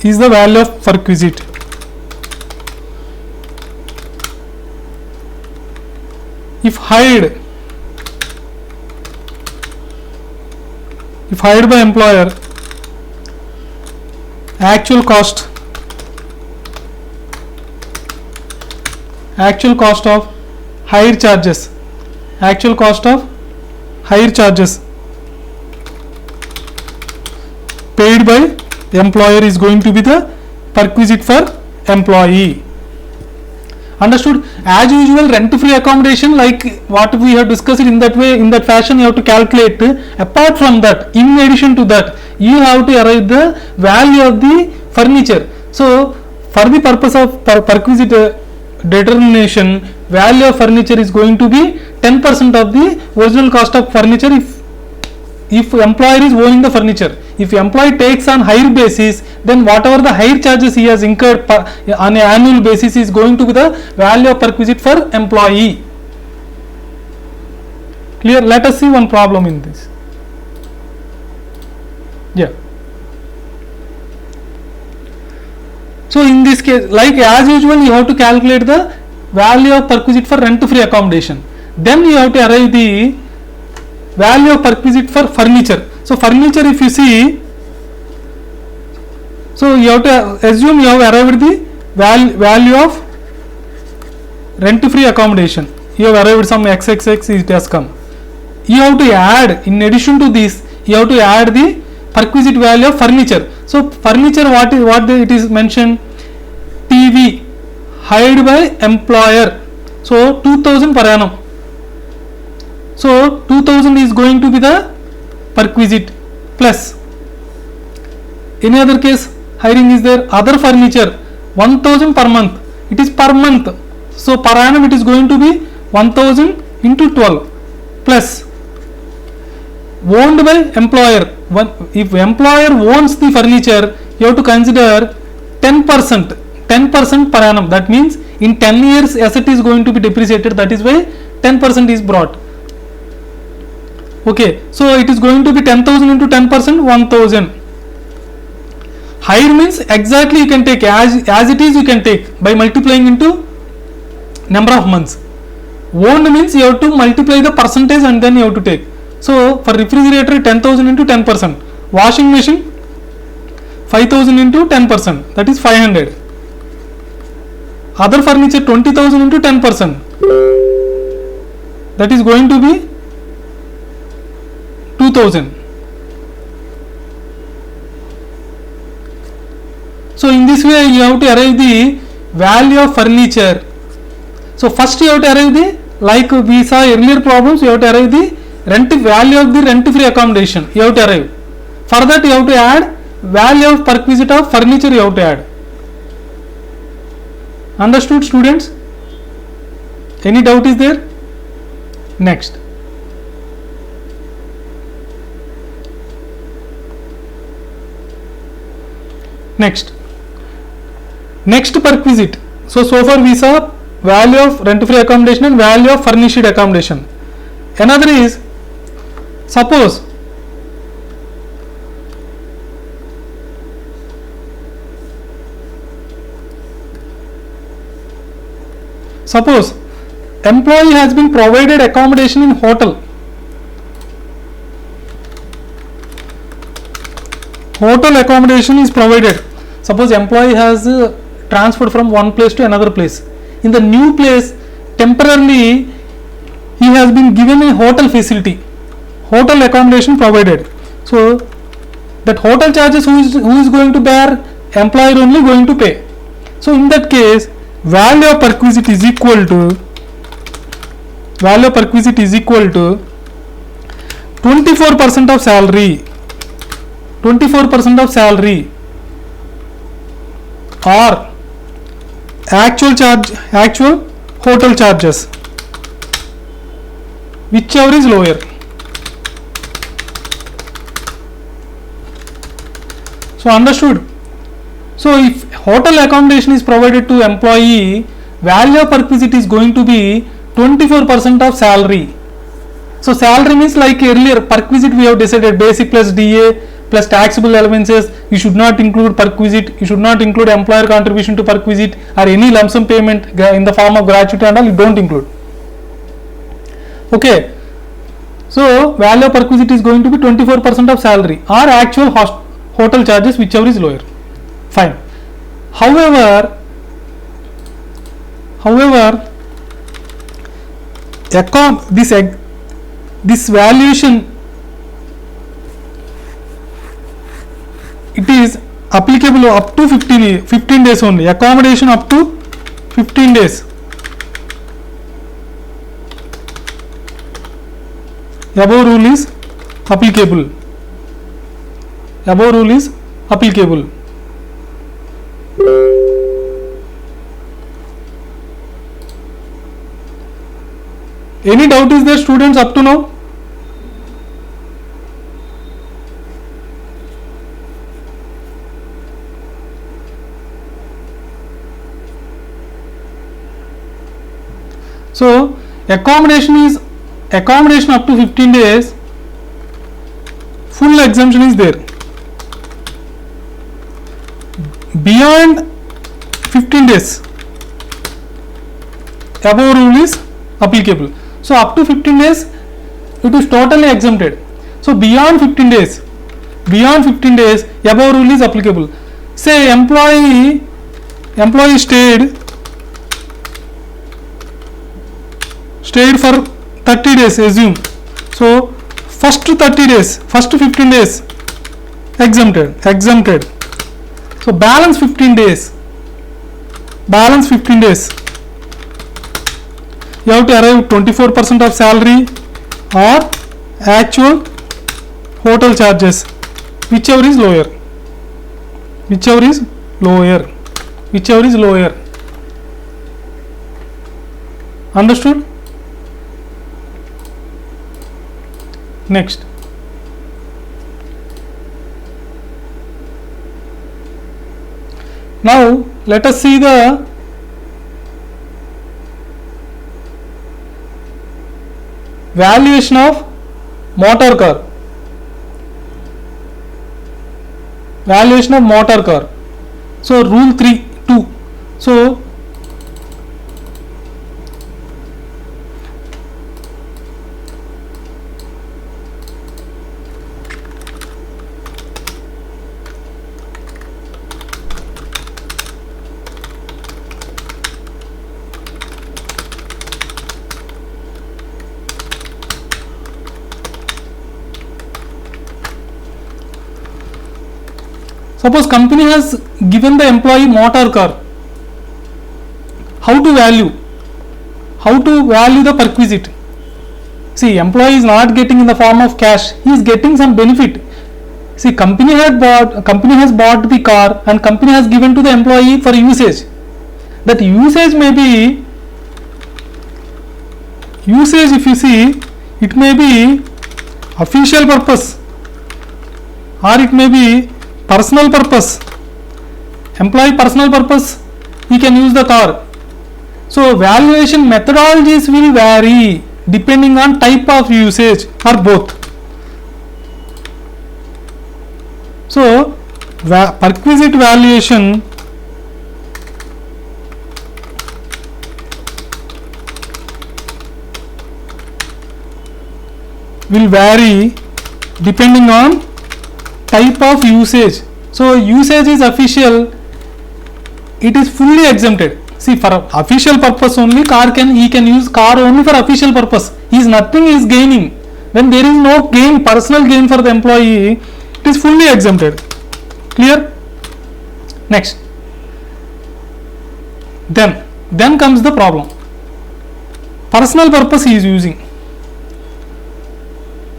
is the value of perquisite. If hired by employer, actual cost of hire charges, paid by employer is going to be the perquisite for employee. Understood? As usual, rent-free accommodation, like what we have discussed in that way, in that fashion, you have to calculate. Apart from that, in addition to that, you have to arrive the value of the furniture. So for the purpose of perquisite determination, value of furniture is going to be 10% of the original cost of furniture if employer is owning the furniture. If employee takes on hire basis, then whatever the hire charges he has incurred on an annual basis is going to be the value of perquisite for employee. Clear? Let us see one problem in this. Yeah. So in this case, like as usual, you have to calculate the value of perquisite for rent-free accommodation. Then you have to arrive the value of perquisite for furniture. So furniture, if you see, so you have to assume you have arrived the value of rent-free accommodation. You have arrived some XXX, it has come. You have to add, in addition to this, you have to add the perquisite value of furniture. So furniture, it is mentioned, TV hired by employer, so 2000 per annum. So 2000 is going to be the perquisite plus any other case hiring is there. Other furniture 1000 per month, it is per month, so per annum it is going to be 1000 into 12 plus owned by employer. If employer owns the furniture, you have to consider 10% per annum. That means in 10 years asset is going to be depreciated, that is why 10% is brought. Okay, so it is going to be 10,000 into 10%, 1000. Hire means exactly you can take as it is, you can take by multiplying into number of months. Owned means you have to multiply the percentage and then you have to take. So for refrigerator 10,000 into 10%, washing machine 5,000 into 10%, that is 500. Other furniture 20,000 into 10%, that is going to be 2000. So in this way you have to arrive the value of furniture. So first you have to arrive the, like we saw earlier problems, you have to arrive the value of the rent-free accommodation. You have to arrive. For that you have to add value of perquisite of furniture, you have to add. Understood, students? Any doubt is there? Next. Next perquisite. So far we saw value of rent free accommodation and value of furnished accommodation. Another is, suppose employee has been provided accommodation in hotel. Hotel accommodation is provided. Suppose employee has transferred from one place to another place. In the new place, temporarily he has been given a hotel facility, hotel accommodation provided. So that hotel charges who is going to bear? Employer only going to pay. So in that case, value of perquisite is equal to 24% of salary. 24% of salary or actual hotel charges, whichever is lower. So understood. So if hotel accommodation is provided to employee, value of perquisite is going to be 24% of salary. So salary means, like earlier perquisite we have decided basic plus DA plus taxable allowances. You should not include perquisite, you should not include employer contribution to perquisite or any lump sum payment in the form of gratuity and all, you don't include. Okay, so value of perquisite is going to be 24% of salary or actual hotel charges, whichever is lower. Fine. However, this valuation, it is applicable up to 15 days only. Accommodation up to 15 days. Above rule is applicable. Any doubt is there, students, up to now? So accommodation up to 15 days, full exemption is there. Beyond 15 days, above rule is applicable. So up to 15 days it is totally exempted. So beyond 15 days, above rule is applicable. Say employee stayed for 30 days, assume. So first 30 days, first 15 days exempted. So balance 15 days, you have to arrive 24% of salary or actual hotel charges, whichever is lower. Understood? Next, now let us see the valuation of motor car. So rule 3(2). So suppose company has given the employee motor car. How to value the perquisite? See, employee is not getting in the form of cash, he is getting some benefit. See, company has bought the car and company has given to the employee for usage. That usage may be, if you see, it may be official purpose or it may be personal purpose. Employee personal purpose he can use the car. So valuation methodologies will vary depending on type of usage or both. So perquisite valuation will vary depending on type of usage. So usage is official, it is fully exempted. See, for official purpose only he can use car only for official purpose. Nothing is gaining. When there is no gain, personal gain for the employee, it is fully exempted. Clear? Next. Then comes the problem. Personal purpose he is using.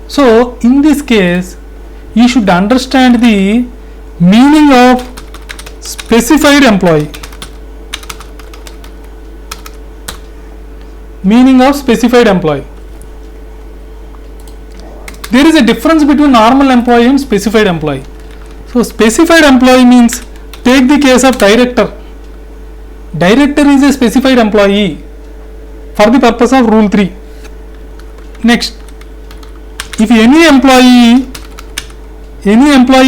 So in this case, you should understand the meaning of specified employee. Meaning of specified employee. There is a difference between normal employee and specified employee. So specified employee means, take the case of director. Director is a specified employee for the purpose of rule 3. Next, if any employee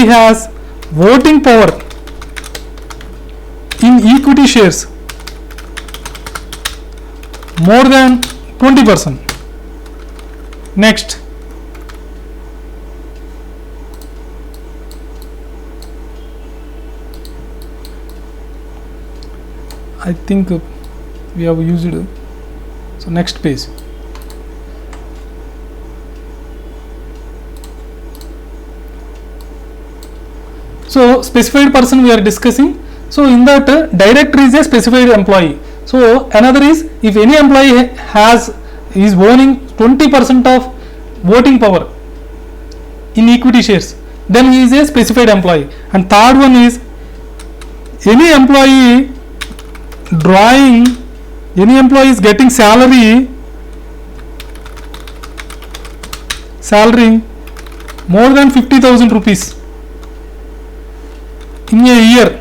has voting power in equity shares more than 20%. Next, I think we have used it. So next page. So specified person we are discussing. So in that director is a specified employee. So another is, if any employee is owning 20% of voting power in equity shares, then he is a specified employee. And third one is, any employee is getting salary more than 50,000 rupees in a year,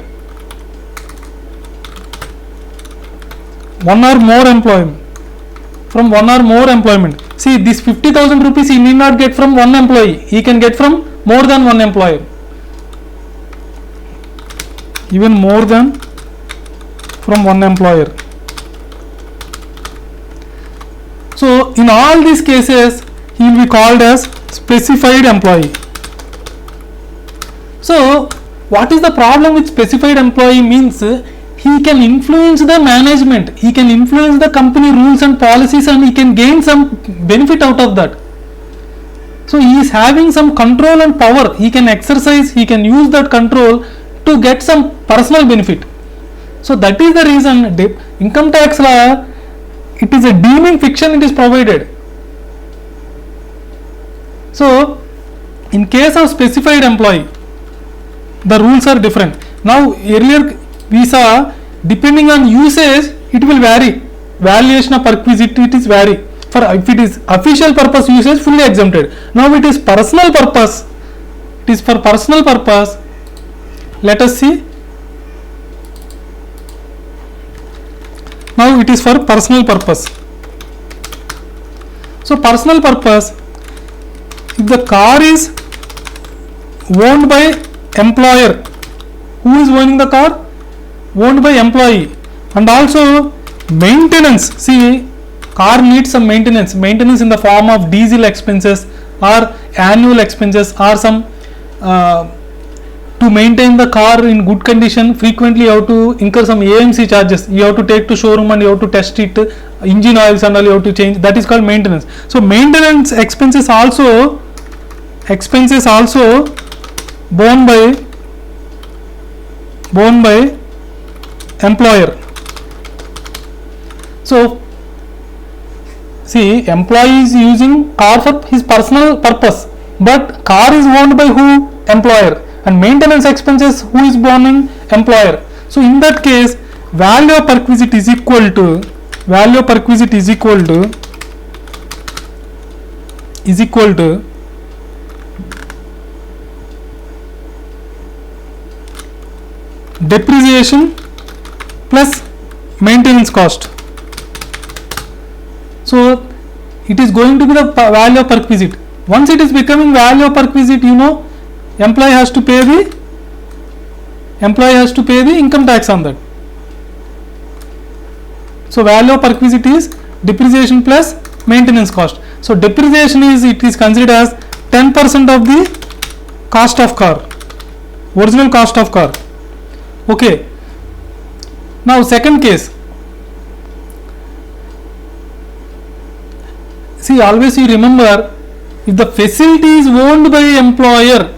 one or more employment. See, this 50,000 rupees he need not get from one employee, he can get from more than one employer, even more than from one employer. So in all these cases, he will be called as specified employee. So what is the problem with specified employee? Means he can influence the management, he can influence the company rules and policies, and he can gain some benefit out of that. So he is having some control and power, he can exercise, he can use that control to get some personal benefit. So that is the reason income tax law, it is a deeming fiction, it is provided. So in case of specified employee, the rules are different. Now earlier we saw, depending on usage it will vary. Valuation of perquisite, it is vary. For if it is official purpose usage, fully exempted. Now it is personal purpose. It is for personal purpose. Let us see. Now it is for personal purpose. So personal purpose, if the car is owned by employer, who is owning the car? Owned by employee. And also maintenance, see, car needs some maintenance in the form of diesel expenses or annual expenses, or some to maintain the car in good condition. Frequently you have to incur some AMC charges, you have to take to showroom and you have to test it, engine oils and all you have to change, that is called maintenance. So maintenance expenses also borne by employer. So see, employee is using car for his personal purpose, but car is owned by who? Employer. And maintenance expenses, who is borne? Employer. So in that case, value of perquisite is equal to depreciation plus maintenance cost. So it is going to be the value of perquisite. Once it is becoming value of perquisite, you know, employee has to pay the income tax on that. So value of perquisite is depreciation plus maintenance cost. So depreciation is considered as 10% of the cost of car, original cost of car. Okay. Now second case. See, always you remember, if the facility is owned by employer,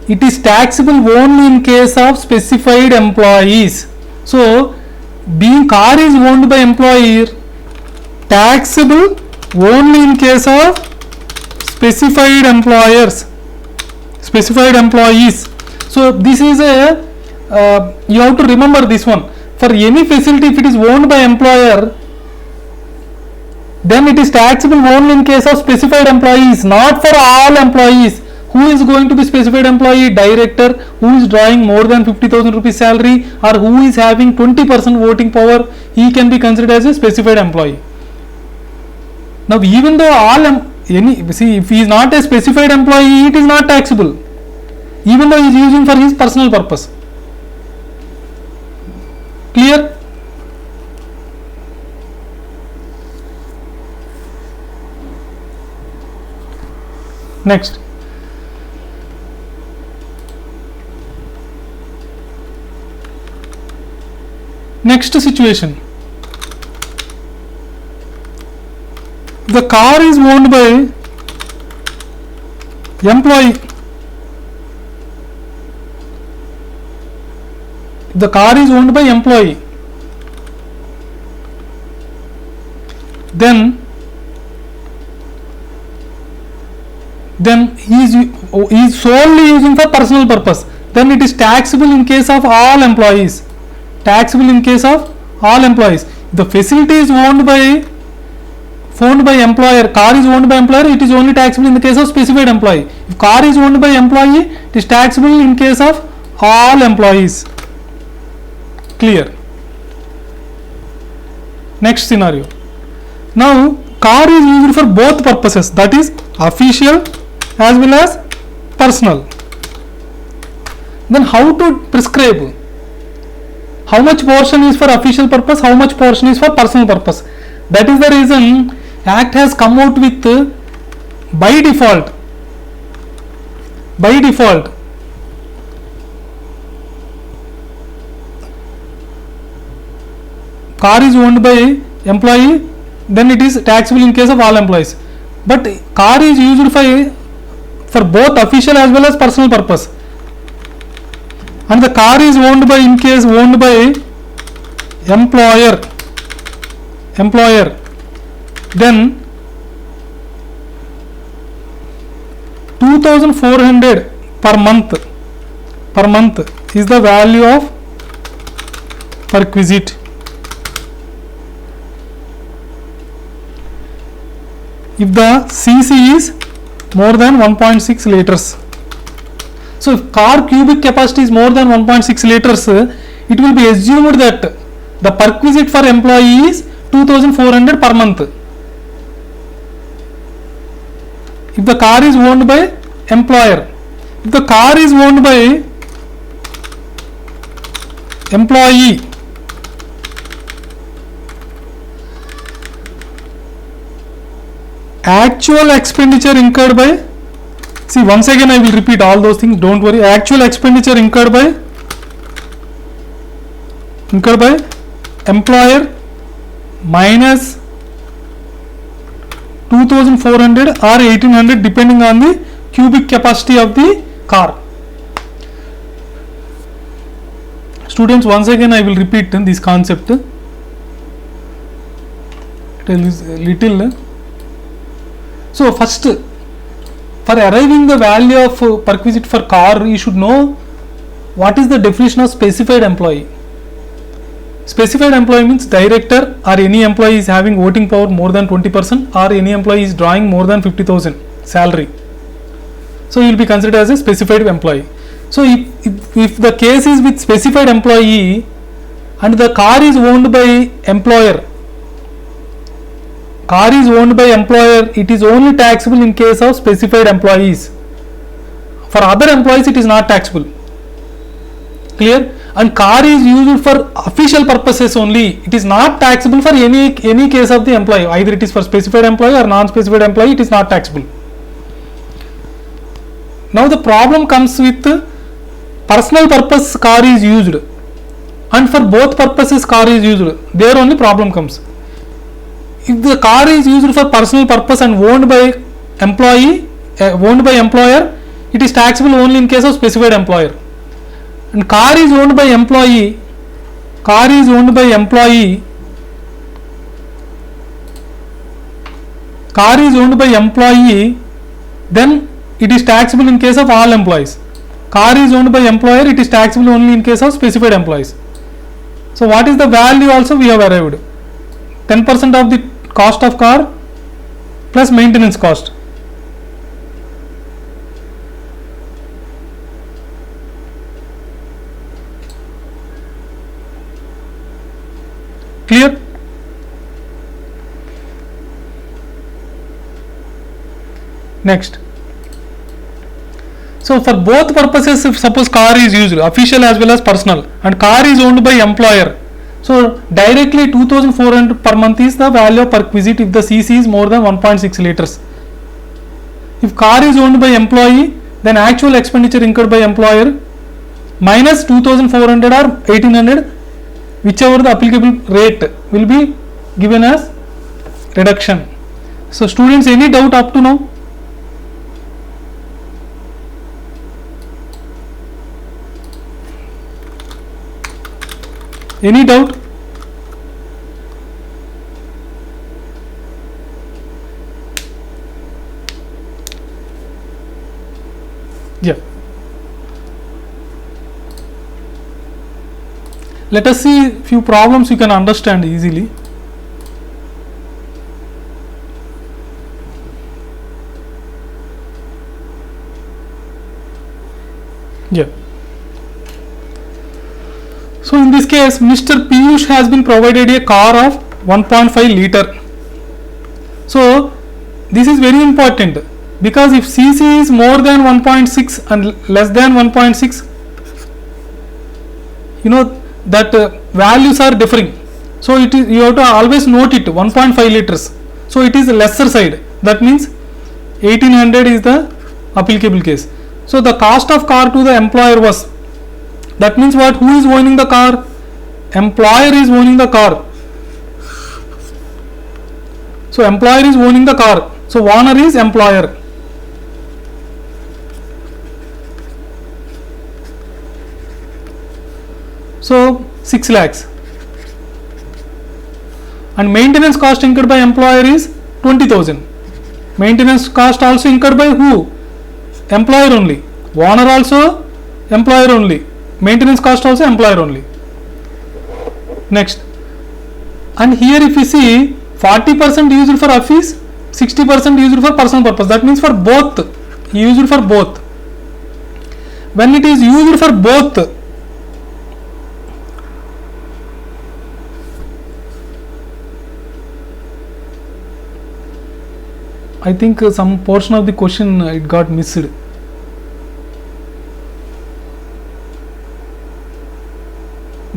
it is taxable only in case of specified employees. So being car is owned by employer, taxable only in case of specified employees. So this is a you have to remember this one. For any facility, if it is owned by employer, then it is taxable only in case of specified employees, not for all employees. Who is going to be specified employee? Director, who is drawing more than 50,000 rupees salary, or who is having 20% voting power, he can be considered as a specified employee. Now even though if he is not a specified employee, it is not taxable, even though he is using for his personal purpose. Clear? Next. Next situation. The car is owned by employee. The car is owned by employee. Then he is solely using for personal purpose. Then it is taxable in case of all employees. The facility is owned by employer, car is owned by employer, it is only taxable in the case of specified employee. If car is owned by employee, it is taxable in case of all employees. Clear? Next scenario. Now car is used for both purposes, that is official as well as personal. Then how to prescribe? How much portion is for official purpose, how much portion is for personal purpose? That is the reason Act has come out with by default car is owned by employee, then it is taxable in case of all employees. But car is used for both official as well as personal purpose, and the car is owned by employer, then 2,400 per month is the value of perquisite. If the CC is more than 1.6 liters. So if car cubic capacity is more than 1.6 liters, it will be assumed that the perquisite for employee is 2,400 per month. If the car is owned by employer, if the car is owned by employee, actual expenditure incurred by, see once again I will repeat all those things, don't worry. Actual expenditure incurred by employer minus 2,400 or 1,800 depending on the cubic capacity of the car. Students, once again I will repeat this concept. It is little. So first, for arriving the value of perquisite for car, you should know what is the definition of specified employee. Specified employee means director or any employee is having voting power more than 20%, or any employee is drawing more than 50,000 salary. So you will be considered as a specified employee. So if the case is with specified employee and the car is owned by employer, it is only taxable in case of specified employees. For other employees it is not taxable. Clear? And car is used for official purposes only. It is not taxable for any case of the employee. Either it is for specified employee or non-specified employee, it is not taxable. Now the problem comes with personal purpose car is used, and for both purposes car is used. There only problem comes. If the car is used for personal purpose and owned by employer, it is taxable only in case of specified employer. And car is owned by employee, then it is taxable in case of all employees. Car is owned by employer, it is taxable only in case of specified employees. So what is the value also we have arrived? 10% of the cost of car plus maintenance cost. Clear? Next. So for both purposes, if suppose car is used, official as well as personal, and car is owned by employer, so directly 2400 per month is the value of perquisite if the CC is more than 1.6 liters. If car is owned by employee, then actual expenditure incurred by employer minus 2400 or 1800, whichever the applicable rate will be given as reduction. So students, any doubt up to now? Any doubt? Yeah. Let us see few problems you can understand easily. Yeah. So in this case, Mr. Piyush has been provided a car of 1.5 liter. So this is very important, because if CC is more than 1.6 and less than 1.6, you know that values are differing. So it is, you have to always note it 1.5 liters. So it is a lesser side. That means 1800 is the applicable case. So the cost of car to the employer was, that means what? Who is owning the car? Employer is owning the car. So employer is owning the car. So owner is employer. So 6 lakhs. And maintenance cost incurred by employer is 20,000. Maintenance cost also incurred by who? Employer only. Owner also employer only. Maintenance cost also employer only. Next. And here if you see, 40% used for office, 60% used for personal purpose. That means for both. Used for both. When it is used for both, I think some portion of the question it got missed.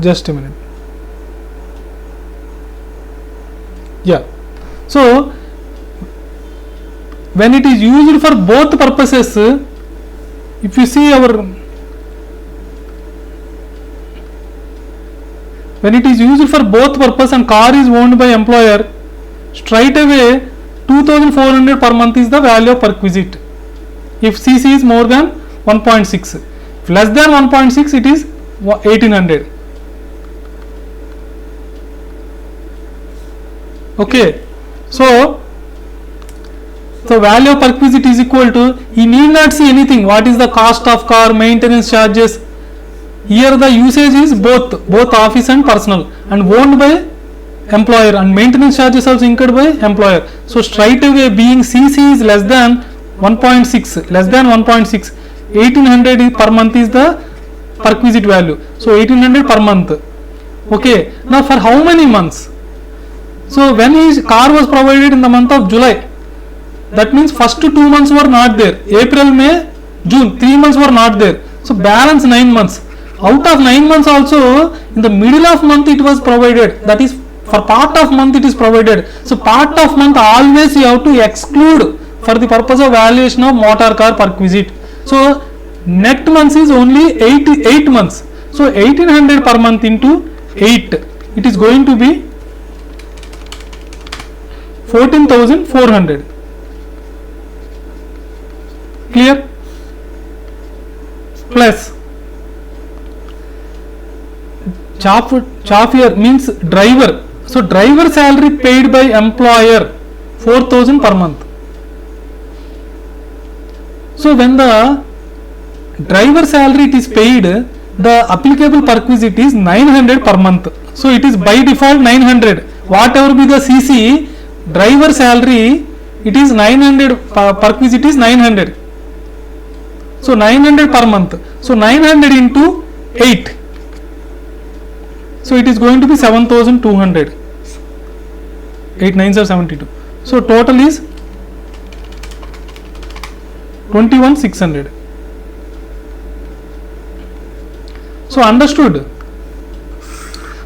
Just a minute. Yeah. So when it is used for both purposes, if you see when it is used for both purpose and car is owned by employer, straight away 2400 per month is the value of perquisite if CC is more than 1.6. If less than 1.6, it is 1800. Okay, so value of perquisite is equal to, he need not see anything, what is the cost of car, maintenance charges. Here the usage is both office and personal, and owned by employer, and maintenance charges also incurred by employer. So straight away, being CC is less than 1.6, less than 1.6, 1800 per month is the perquisite value. So 1800 per month. Okay, now for how many months? So when his car was provided in the month of July, that means first 2 months were not there. April, May, June, 3 months were not there. So balance 9 months. Out of 9 months also, in the middle of month it was provided. That is, for part of month it is provided. So part of month always you have to exclude for the purpose of valuation of motor car perquisite. So net months is only 8 months. So 1800 per month into 8, it is going to be 14,400. Clear? Plus chauffeur means driver. So driver salary paid by employer 4,000 per month. So when the driver salary it is paid, the applicable perquisite is 900 per month. So it is by default 900. Whatever be the CC, driver salary it is 900, perquisite is 900. So 900 per month. So 900 into 8. So it is going to be 7,200. 8 9s are 72. So total is 21,600. So understood.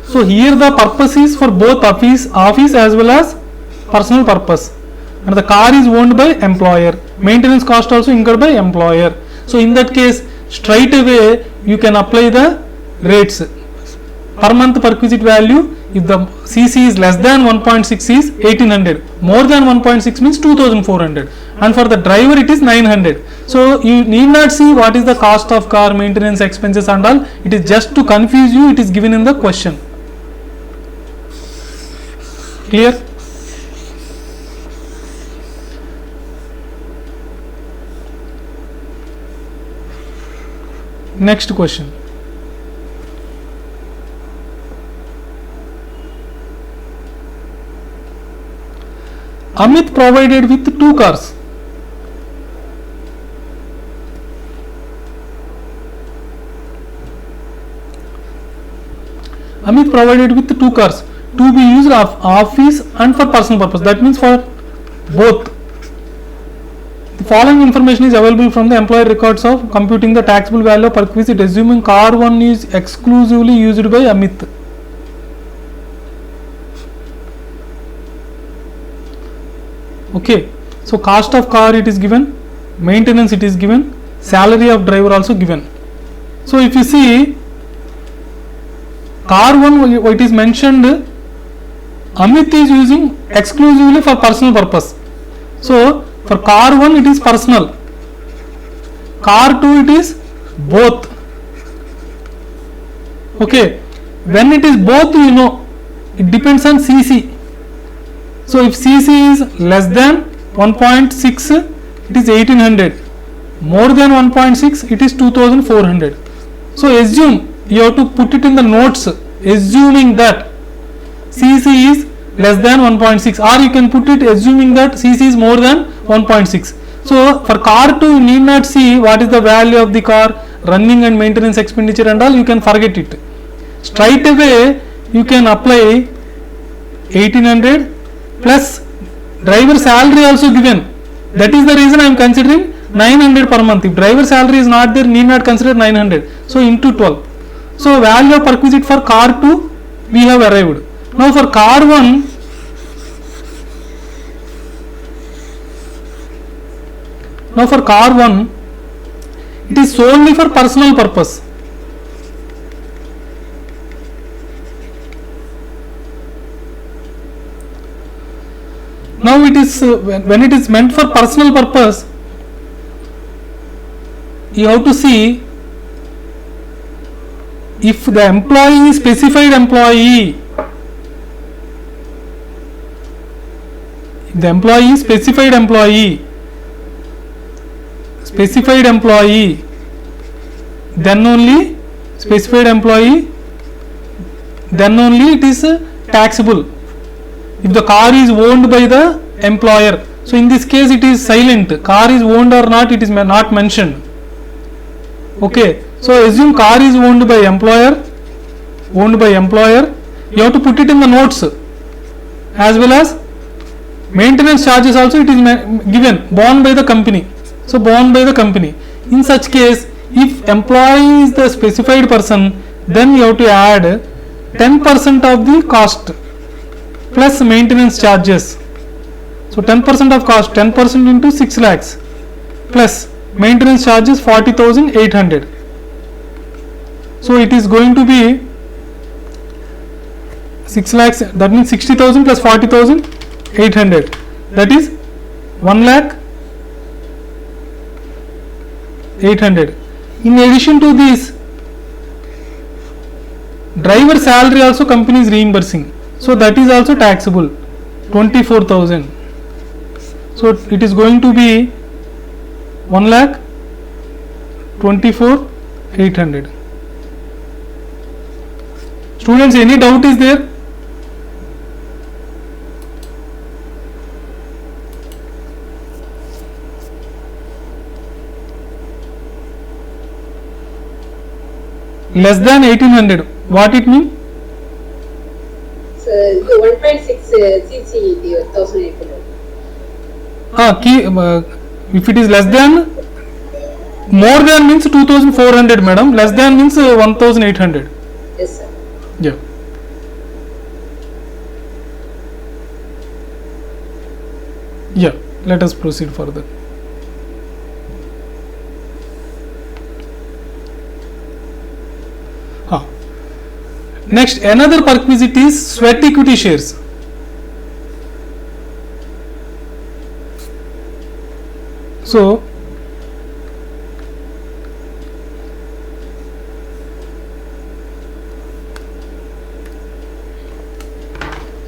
So here the purpose is for both office as well as personal purpose, and the car is owned by employer. Maintenance cost also incurred by employer. So in that case, straight away you can apply the rates. Per month perquisite value, if the CC is less than 1.6 is 1800, more than 1.6 means 2400, and for the driver it is 900. So you need not see what is the cost of car, maintenance expenses and all. It is just to confuse you, it is given in the question. Clear? Next question. Amit provided with 2 cars. Amit provided with 2 cars to be used of office and for personal purpose. That means for both. The following information is available from the employer records of computing the taxable value of perquisite, assuming car 1 is exclusively used by Amit. Okay, so cost of car it is given, maintenance it is given, salary of driver also given. So if you see car 1, it is mentioned Amit is using exclusively for personal purpose. So for car 1 it is personal, car 2 it is both. Okay, when it is both, you know, it depends on CC. So if CC is less than 1.6, it is 1800, more than 1.6 it is 2400. So assume, you have to put it in the notes, assuming that CC is less than 1.6, or you can put it assuming that CC is more than 1.6. So for car 2 you need not see what is the value of the car, running and maintenance expenditure and all, you can forget it. Straight away you can apply 1800 plus driver salary also given. That is the reason I am considering 900 per month. If driver salary is not there, need not consider 900. So into 12. So value of perquisite for car 2 we have arrived. Now for car 1, it is solely for personal purpose. Now it is when it is meant for personal purpose, you have to see if the employee is specified employee. If the employee is specified employee, then only it is taxable. If the car is owned by the employer, So in this case it is silent. Car is owned or not, it is not mentioned. Okay, so assume car is owned by employer. You have to put it in the notes, as well as maintenance charges also it is given, borne by the company. So borne by the company. In such case, if employee is the specified person, then you have to add 10% of the cost plus maintenance charges. So 10% of cost, 10% into 6 lakhs plus maintenance charges 40,800. So it is going to be 6 lakhs, that means 60,000 plus 40,800, that is 1 lakh 800. In addition to this, driver salary also company is reimbursing, so that is also taxable, 24,000. So it is going to be 1 lakh 24,800. Students, any doubt is there? Less than 1800, what it mean? So 1.6 cc 1800. If it is less than, more than means 2400 madam, less than means 1800. Yes sir. Yeah. Yeah, let us proceed further. Next, another perquisite is sweat equity shares. So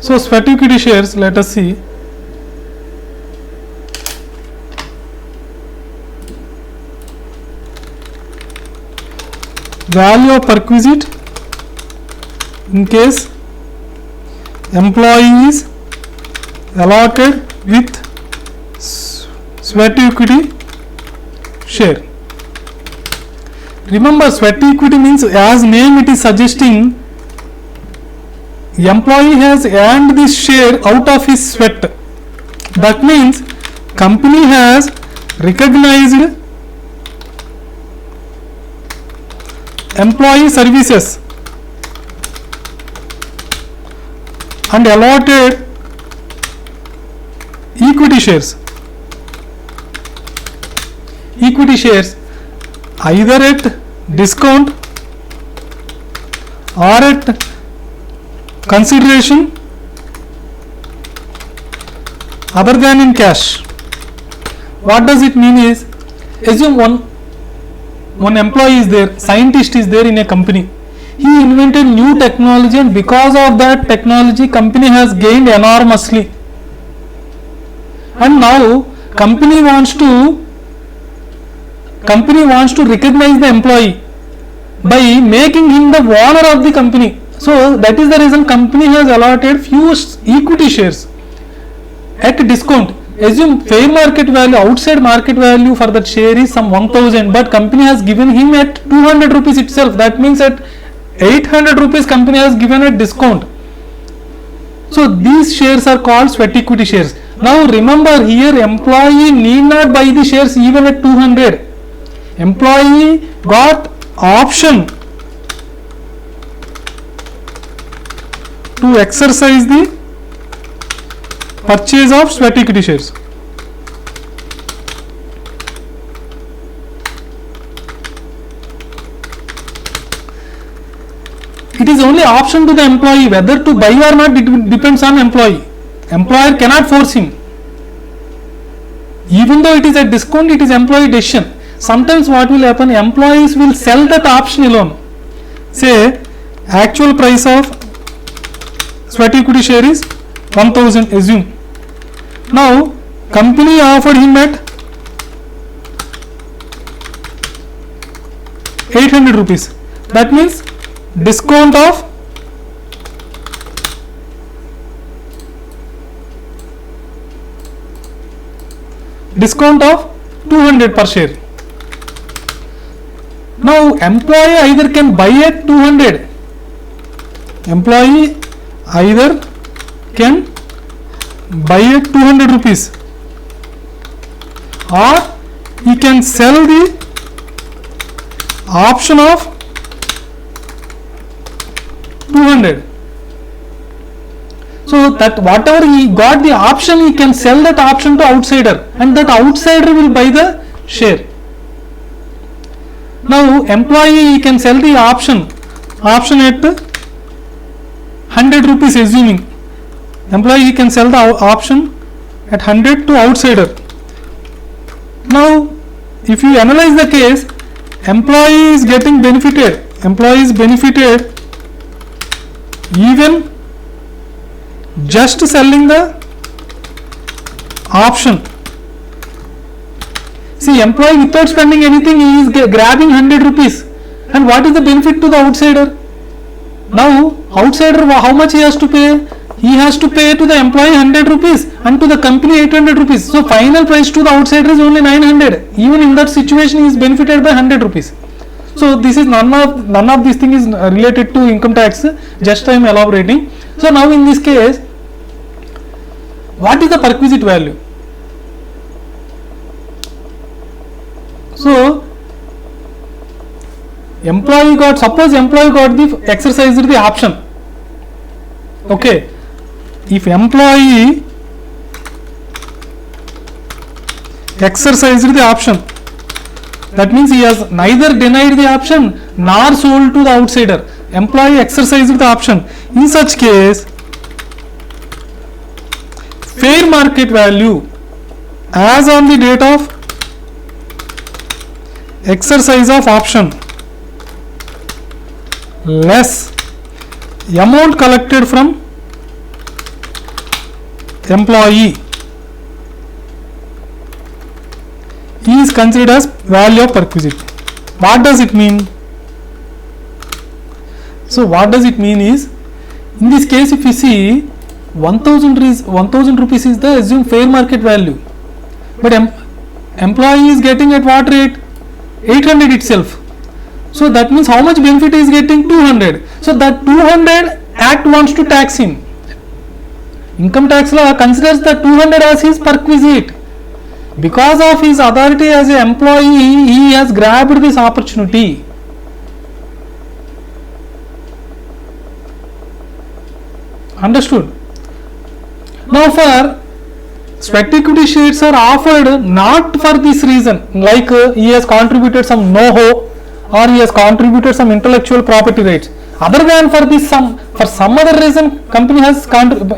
sweat equity shares, let us see. Value of perquisite in case employee is allotted with sweat equity share. Remember, sweat equity means, as name it is suggesting, employee has earned this share out of his sweat. That means company has recognized employee services and allotted equity shares. Equity shares either at discount or at consideration other than in cash. What does it mean is, assume one employee is there, scientist is there in a company. He invented new technology, and because of that technology company has gained enormously, and now company wants to recognize the employee by making him the owner of the company. So that is the reason company has allotted few equity shares at discount. Assume fair market value, outside market value for that share is some 1000, but company has given him at 200 rupees itself. That means at 800 rupees company has given a discount. So these shares are called sweat equity shares. Now remember, here employee need not buy the shares even at 200. Employee got option to exercise the purchase of sweat equity shares. It is only option to the employee whether to buy or not. It depends on employee. Employer cannot force him. Even though it is a discount, it is employee decision. Sometimes what will happen, employees will sell that option alone. Say actual price of sweat equity share is 1000, assume. Now company offered him at 800 rupees. That means discount of discount of 200 per share. Now employee either can buy at 200. Employee either can buy at 200 rupees, or he can sell the option of 200. So that whatever he got the option, he can sell that option to outsider, and that outsider will buy the share. Now employee, he can sell the option at 100 rupees, assuming employee, he can sell the option at 100 to outsider. Now if you analyze the case, employee is getting benefited, employee is benefited even just selling the option. See, employee without spending anything, he is grabbing 100 rupees, and what is the benefit to the outsider? Now outsider, how much he has to pay? He has to pay to the employee 100 rupees and to the company 800 rupees. So final price to the outsider is only 900. Even in that situation, he is benefited by 100 rupees. So this is none of these things is related to income tax. Just I am elaborating. So now in this case, what is the perquisite value? So suppose employee got the exercised the option. Okay, if employee exercised the option, that means he has neither denied the option nor sold to the outsider. Employee exercised the option. In such case, fair market value as on the date of exercise of option less amount collected from employee is considered as value of perquisite. What does it mean? So what does it mean is, in this case, if you see 1000 rupees is the assumed fair market value, but employee is getting at what rate? 800 itself. So that means how much benefit is getting? 200. So that 200 Act wants to tax him. Income tax law considers the 200 as his perquisite. Because of his authority as an employee, he has grabbed this opportunity. Understood? Now for sweat equity shares are offered not for this reason, like he has contributed some know-how or he has contributed some intellectual property rights. Other than for this for some other reason, company has allotted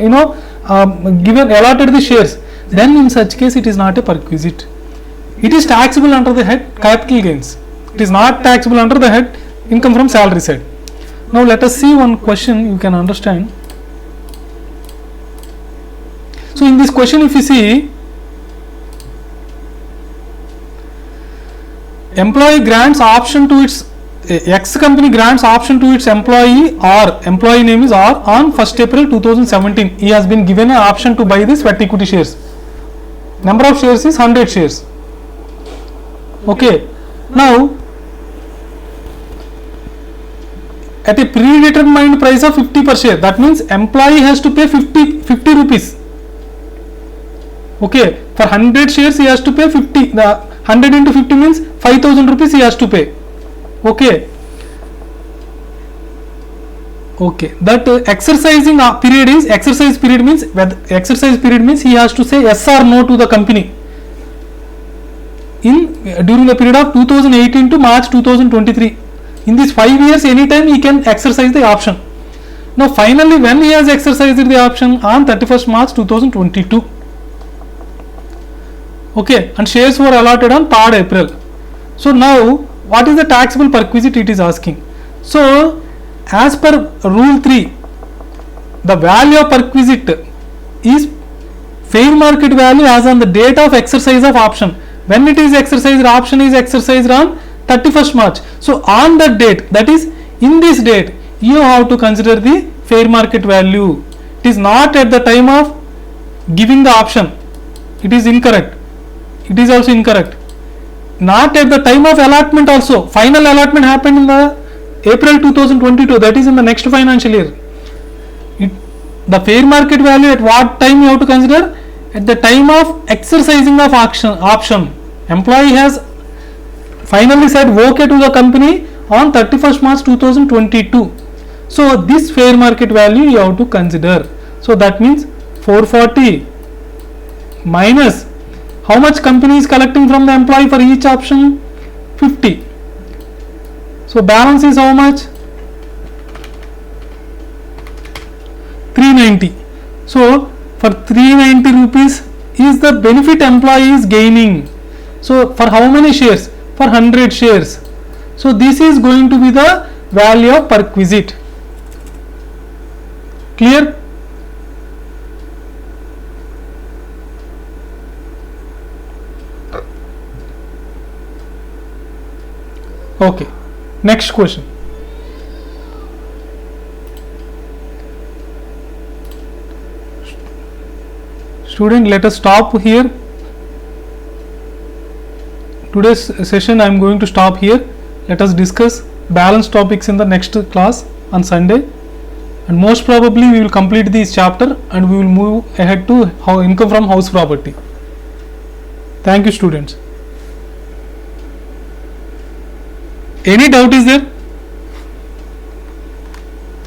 the shares. Then in such case, it is not a perquisite. It is taxable under the head capital gains. It is not taxable under the head income from salary side. Now let us see one question you can understand. So in this question, if you see, employee grants option to its X company grants option to its employee, or employee name is R, on 1st April 2017. He has been given an option to buy the sweat equity shares. Number of shares is 100 shares. Okay. Now at a predetermined price of 50 per share, that means employee has to pay 50 rupees. Okay, for 100 shares he has to pay 50. The 100 into 50 means 5000 rupees he has to pay. Okay. Okay, that exercising period is, exercise period means he has to say yes or no to the company during the period of 2018 to March 2023. In these 5 years, anytime he can exercise the option. Now finally, when he has exercised the option? On 31st March 2022. Okay, and shares were allotted on 3rd April. So now what is the taxable perquisite it is asking? So as per rule 3, the value of perquisite is fair market value as on the date of exercise of option. When it is exercised, option is exercised on 31st March. So on that date, that is in this date, you have to consider the fair market value. It is not at the time of giving the option. It is incorrect. It is also incorrect. Not at the time of allotment also. Final allotment happened in the April 2022. That is in the next financial year. The fair market value at what time you have to consider? At the time of exercising of option. Employee has finally said okay to the company on 31st March 2022. So this fair market value you have to consider. So that means 440 minus how much company is collecting from the employee for each option? 50. So balance is how much? 390. So for 390 rupees is the benefit employee is gaining. So for how many shares? For 100 shares. So this is going to be the value of perquisite. Clear? Okay. Next question. Student, let us stop here. Today's session I am going to stop here. Let us discuss balance topics in the next class on Sunday, and most probably we will complete this chapter and we will move ahead to how income from house property. Thank you, students. Any doubt is there?